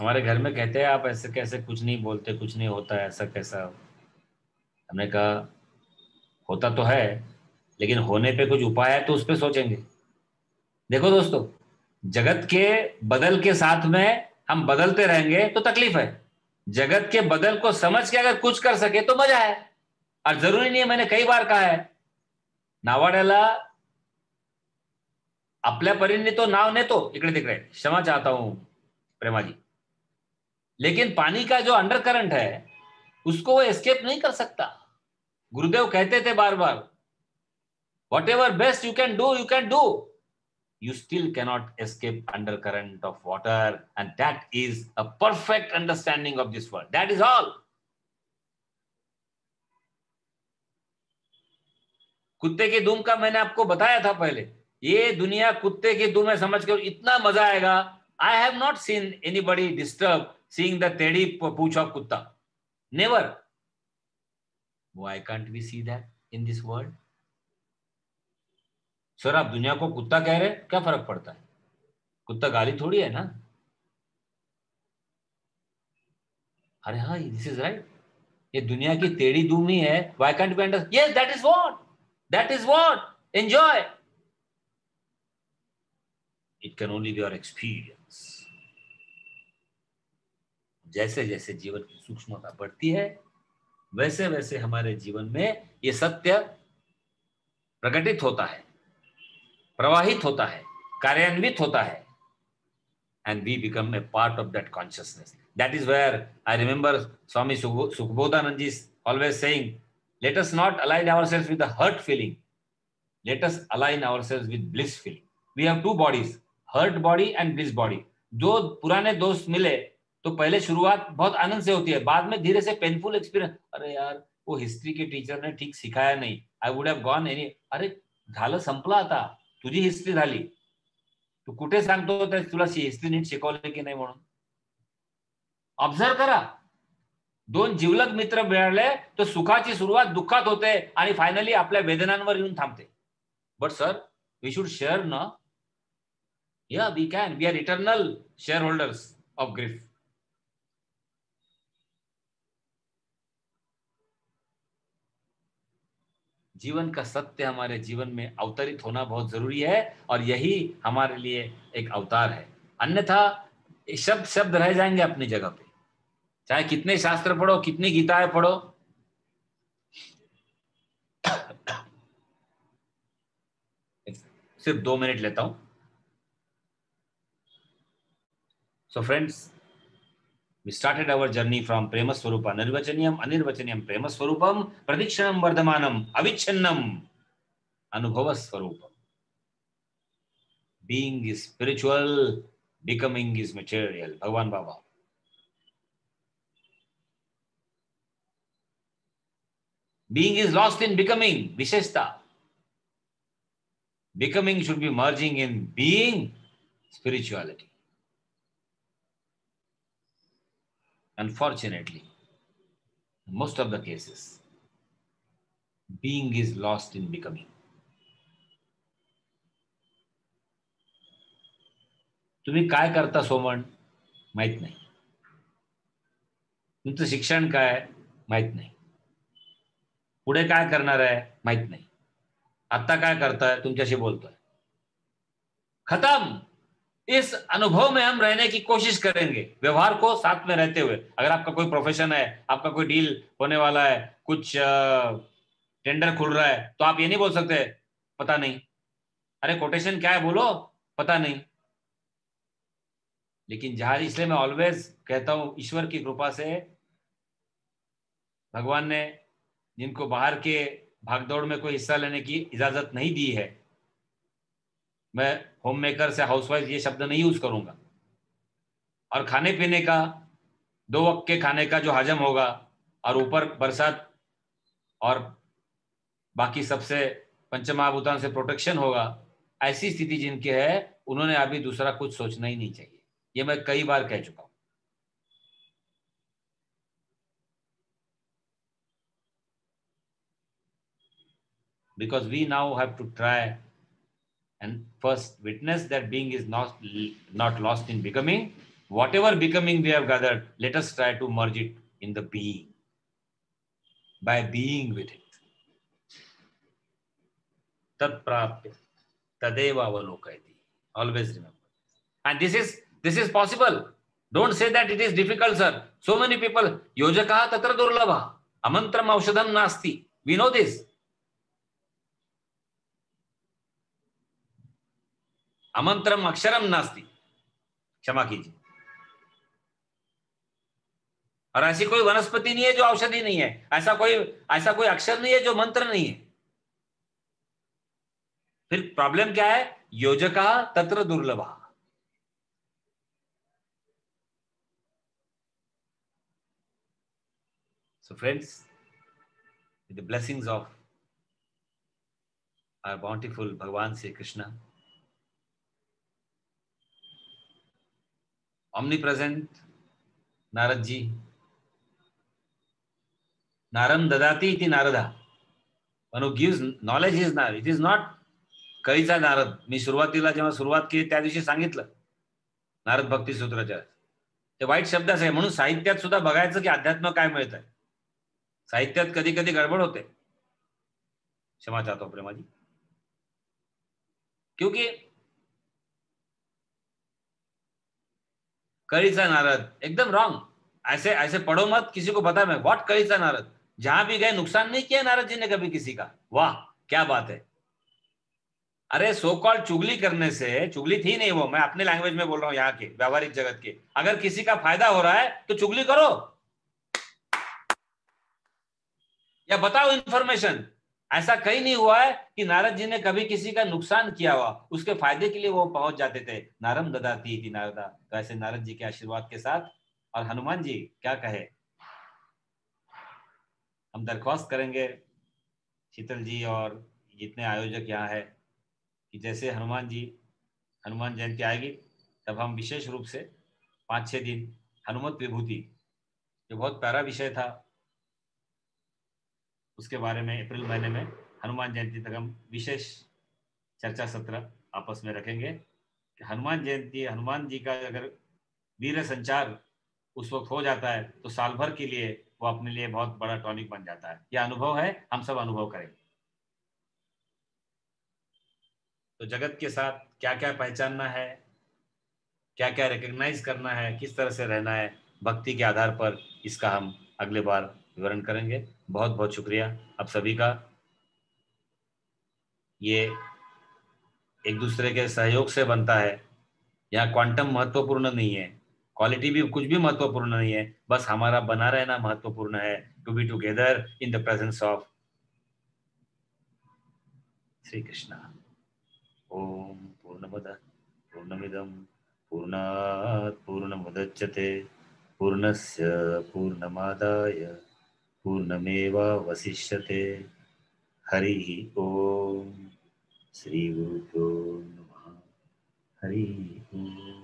हमारे घर में कहते हैं आप ऐसे कैसे कुछ नहीं बोलते, कुछ नहीं होता है, ऐसा कैसा? हमने कहा होता तो है, लेकिन होने पे कुछ उपाय है तो उस पे सोचेंगे। देखो दोस्तों, जगत के बदल के साथ में हम बदलते रहेंगे तो तकलीफ है। जगत के बदल को समझ के अगर कुछ कर सके तो मजा है। और जरूरी नहीं है, मैंने कई बार कहा है, नावाड्याला आपल्या परीने तो नाव नेतो इकडे तिकडे, क्षमा चाहता हूं प्रेमा जी, लेकिन पानी का जो अंडर करंट है उसको वो एस्केप नहीं कर सकता। गुरुदेव कहते थे बार बार, whatever best you can do, you still cannot escape undercurrent of water, and that is a perfect understanding of this world. That is all. कुत्ते की दुम का मैंने आपको बताया था पहले, ये दुनिया कुत्ते की दुम है समझ कर इतना मजा आएगा। I have not seen anybody disturb seeing the टेढ़ी पूंछ of कुत्ता, never. Why can't we see that in this world? Sir आप दुनिया को कुत्ता कह रहे, क्या फर्क पड़ता है, कुत्ता गाली थोड़ी है ना। अरे हाँ, दिस इज राइट, ये दुनिया की टेढ़ी दूम ही है। Why can't we understand? Yes, that is what enjoy. It can only be your experience. जैसे जैसे जीवन की सूक्ष्मता बढ़ती है वैसे वैसे हमारे जीवन में ये सत्य प्रकटित होता है, प्रवाहित होता है, कार्यान्वित होता है, and we become a part of that consciousness. That is where I remember Swami Sukhbodhanand is always saying, let us not align ourselves with the hurt feeling, let us align ourselves with bliss feeling. We have two bodies, hurt body and bliss body. जो पुराने दोस्त मिले तो पहले शुरुआत बहुत आनंद से होती है, बाद में धीरे से पेनफुल एक्सपीरियंस, अरे यार वो हिस्ट्री के टीचर ने ठीक सिखाया नहीं, I would have gone any, अरे झालं संपला आता, तुझी हिस्ट्री झाली, तू कुठे सांगतो तुला हिस्ट्री नीट शिकवली की नाही म्हणून? ऑब्झर्व करा, दोन जिवलग मित्र मिळाले तर सुखाची सुरुवात दुःखात होते आणि फायनली आपल्या वेदनांवर येऊन थांबते. But sir we should share ना. या we can, we are eternal shareholders of grief. जीवन का सत्य हमारे जीवन में अवतरित होना बहुत जरूरी है और यही हमारे लिए एक अवतार है. अन्यथा शब्द शब्द रह जाएंगे अपनी जगह पे, चाहे कितने शास्त्र पढ़ो, कितनी गीताएं पढ़ो. सिर्फ 2 मिनट लेता हूं. So friends, we started our journey from prema swarupa nirvachaniyam anirvachaniyam prema swarupam pradikshanam vardhamanam avicchannam anubhava swarupam. Being is spiritual, becoming is material. Bhagwan Baba. Being is lost in becoming, visheshta. Becoming should be merging in being, spirituality. Unfortunately, in most of the cases, being is lost in becoming. तुम्ही काय करता सोमन माहित नाही, तुमचं शिक्षण काय माहित नाही, पुढे काय करणार आहे माहित नाही, आता काय करताय तुमच्याशी बोलतोय. खत्म. इस अनुभव में हम रहने की कोशिश करेंगे, व्यवहार को साथ में रहते हुए. अगर आपका कोई प्रोफेशन है, आपका कोई डील होने वाला है, कुछ टेंडर खुल रहा है, तो आप ये नहीं बोल सकते पता नहीं, अरे कोटेशन क्या है बोलो, पता नहीं. लेकिन जहां, इसलिए मैं ऑलवेज कहता हूं, ईश्वर की कृपा से भगवान ने जिनको बाहर के भागदौड़ में कोई हिस्सा लेने की इजाजत नहीं दी है, मैं होम मेकर से हाउसवाइफ ये शब्द नहीं यूज करूंगा, और खाने पीने का 2 वक्त के खाने का जो हजम होगा और ऊपर बरसात और बाकी सबसे पंचमहाभूतान से प्रोटेक्शन होगा, ऐसी स्थिति जिनकी है उन्होंने अभी दूसरा कुछ सोचना ही नहीं चाहिए. ये मैं कई बार कह चुका हूं. Because we now have to try and first witness that being is not lost in becoming. Whatever becoming we have gathered, let us try to merge it in the being by being with it. Tat prapya tadeva avalokayati. Always remember. And this is possible. Don't say that it is difficult, sir. So many people, yojakaha tatra durlabha, amantram aushadam nasti. We know this. अमंत्रम अक्षरम नास्ति. क्षमा कीजिए. और ऐसी कोई वनस्पति नहीं है जो औषधि नहीं है. ऐसा कोई अक्षर नहीं है जो मंत्र नहीं है. फिर प्रॉब्लम क्या है? योजका तत्र दुर्लभा. So friends, with the blessings of our bountiful Bhagavan Sri Krishna, omnipresent Narad ji, Naram dadati iti Narada, one who gives knowledge is Narad. It is not कळीचा Narad. मी सुरुवातीला जेव्हा सुरुवात केली त्या दिवशी सांगितलं नारद भक्ती सूत्राच्या ते वाईट शब्दच आहे. म्हणून साहित्यात सुद्धा बघायचं की अध्यात्म काय मिळत आहे. साहित्यात कधी कधी गडबड होते. क्षमा चाहता हूं प्रेमा जी. क्योंकि कळीचा नारद एकदम रॉन्ग. ऐसे ऐसे पढ़ो मत. किसी को पता है व्हाट कळीचा नारद. जहां भी गए नुकसान नहीं किया नारद जी ने कभी किसी का. वाह क्या बात है. अरे सो कॉल्ड चुगली करने से, चुगली थी नहीं वो, मैं अपने लैंग्वेज में बोल रहा हूं यहाँ के व्यावहारिक जगत के, अगर किसी का फायदा हो रहा है तो चुगली करो या बताओ इन्फॉर्मेशन. ऐसा कहीं नहीं हुआ है कि नारद जी ने कभी किसी का नुकसान किया हुआ, उसके फायदे के लिए वो पहुंच जाते थे. नारम ददाती थी नारदा. तो ऐसे नारद जी के आशीर्वाद के साथ. और हनुमान जी क्या कहे, हम दरख्वास्त करेंगे शीतल जी और जितने आयोजक यहाँ है कि जैसे हनुमान जयंती आएगी तब हम विशेष रूप से 5-6 दिन हनुमत विभूति जो बहुत प्यारा विषय था उसके बारे में अप्रैल महीने में हनुमान जयंती तक हम विशेष चर्चा सत्र आपस में रखेंगे कि हनुमान जयंती, हनुमान जी का अगर वीर संचार उस वक्त हो जाता है तो साल भर के लिए वो अपने लिए बहुत बड़ा टॉनिक बन जाता है. यह अनुभव है, हम सब अनुभव करेंगे. तो जगत के साथ क्या क्या पहचानना है, क्या क्या रिकग्नाइज करना है, किस तरह से रहना है भक्ति के आधार पर, इसका हम अगले बार विवरण करेंगे. बहुत बहुत शुक्रिया आप सभी का. ये एक दूसरे के सहयोग से बनता है. यहाँ क्वांटम महत्वपूर्ण नहीं है, क्वालिटी भी कुछ भी महत्वपूर्ण नहीं है, बस हमारा बना रहना महत्वपूर्ण है. To be together in the presence of Shri Krishna. ओम पूर्णमद पूर्णमिदं पूर्णात् पूर्णमुदच्यते पूर्णस्य पूर्णमादाय पूर्णमेवावशिष्यते. हरि ओम. श्री गुरुभ्यो नमः. हरि ओम.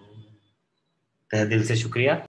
तहे दिल से शुक्रिया.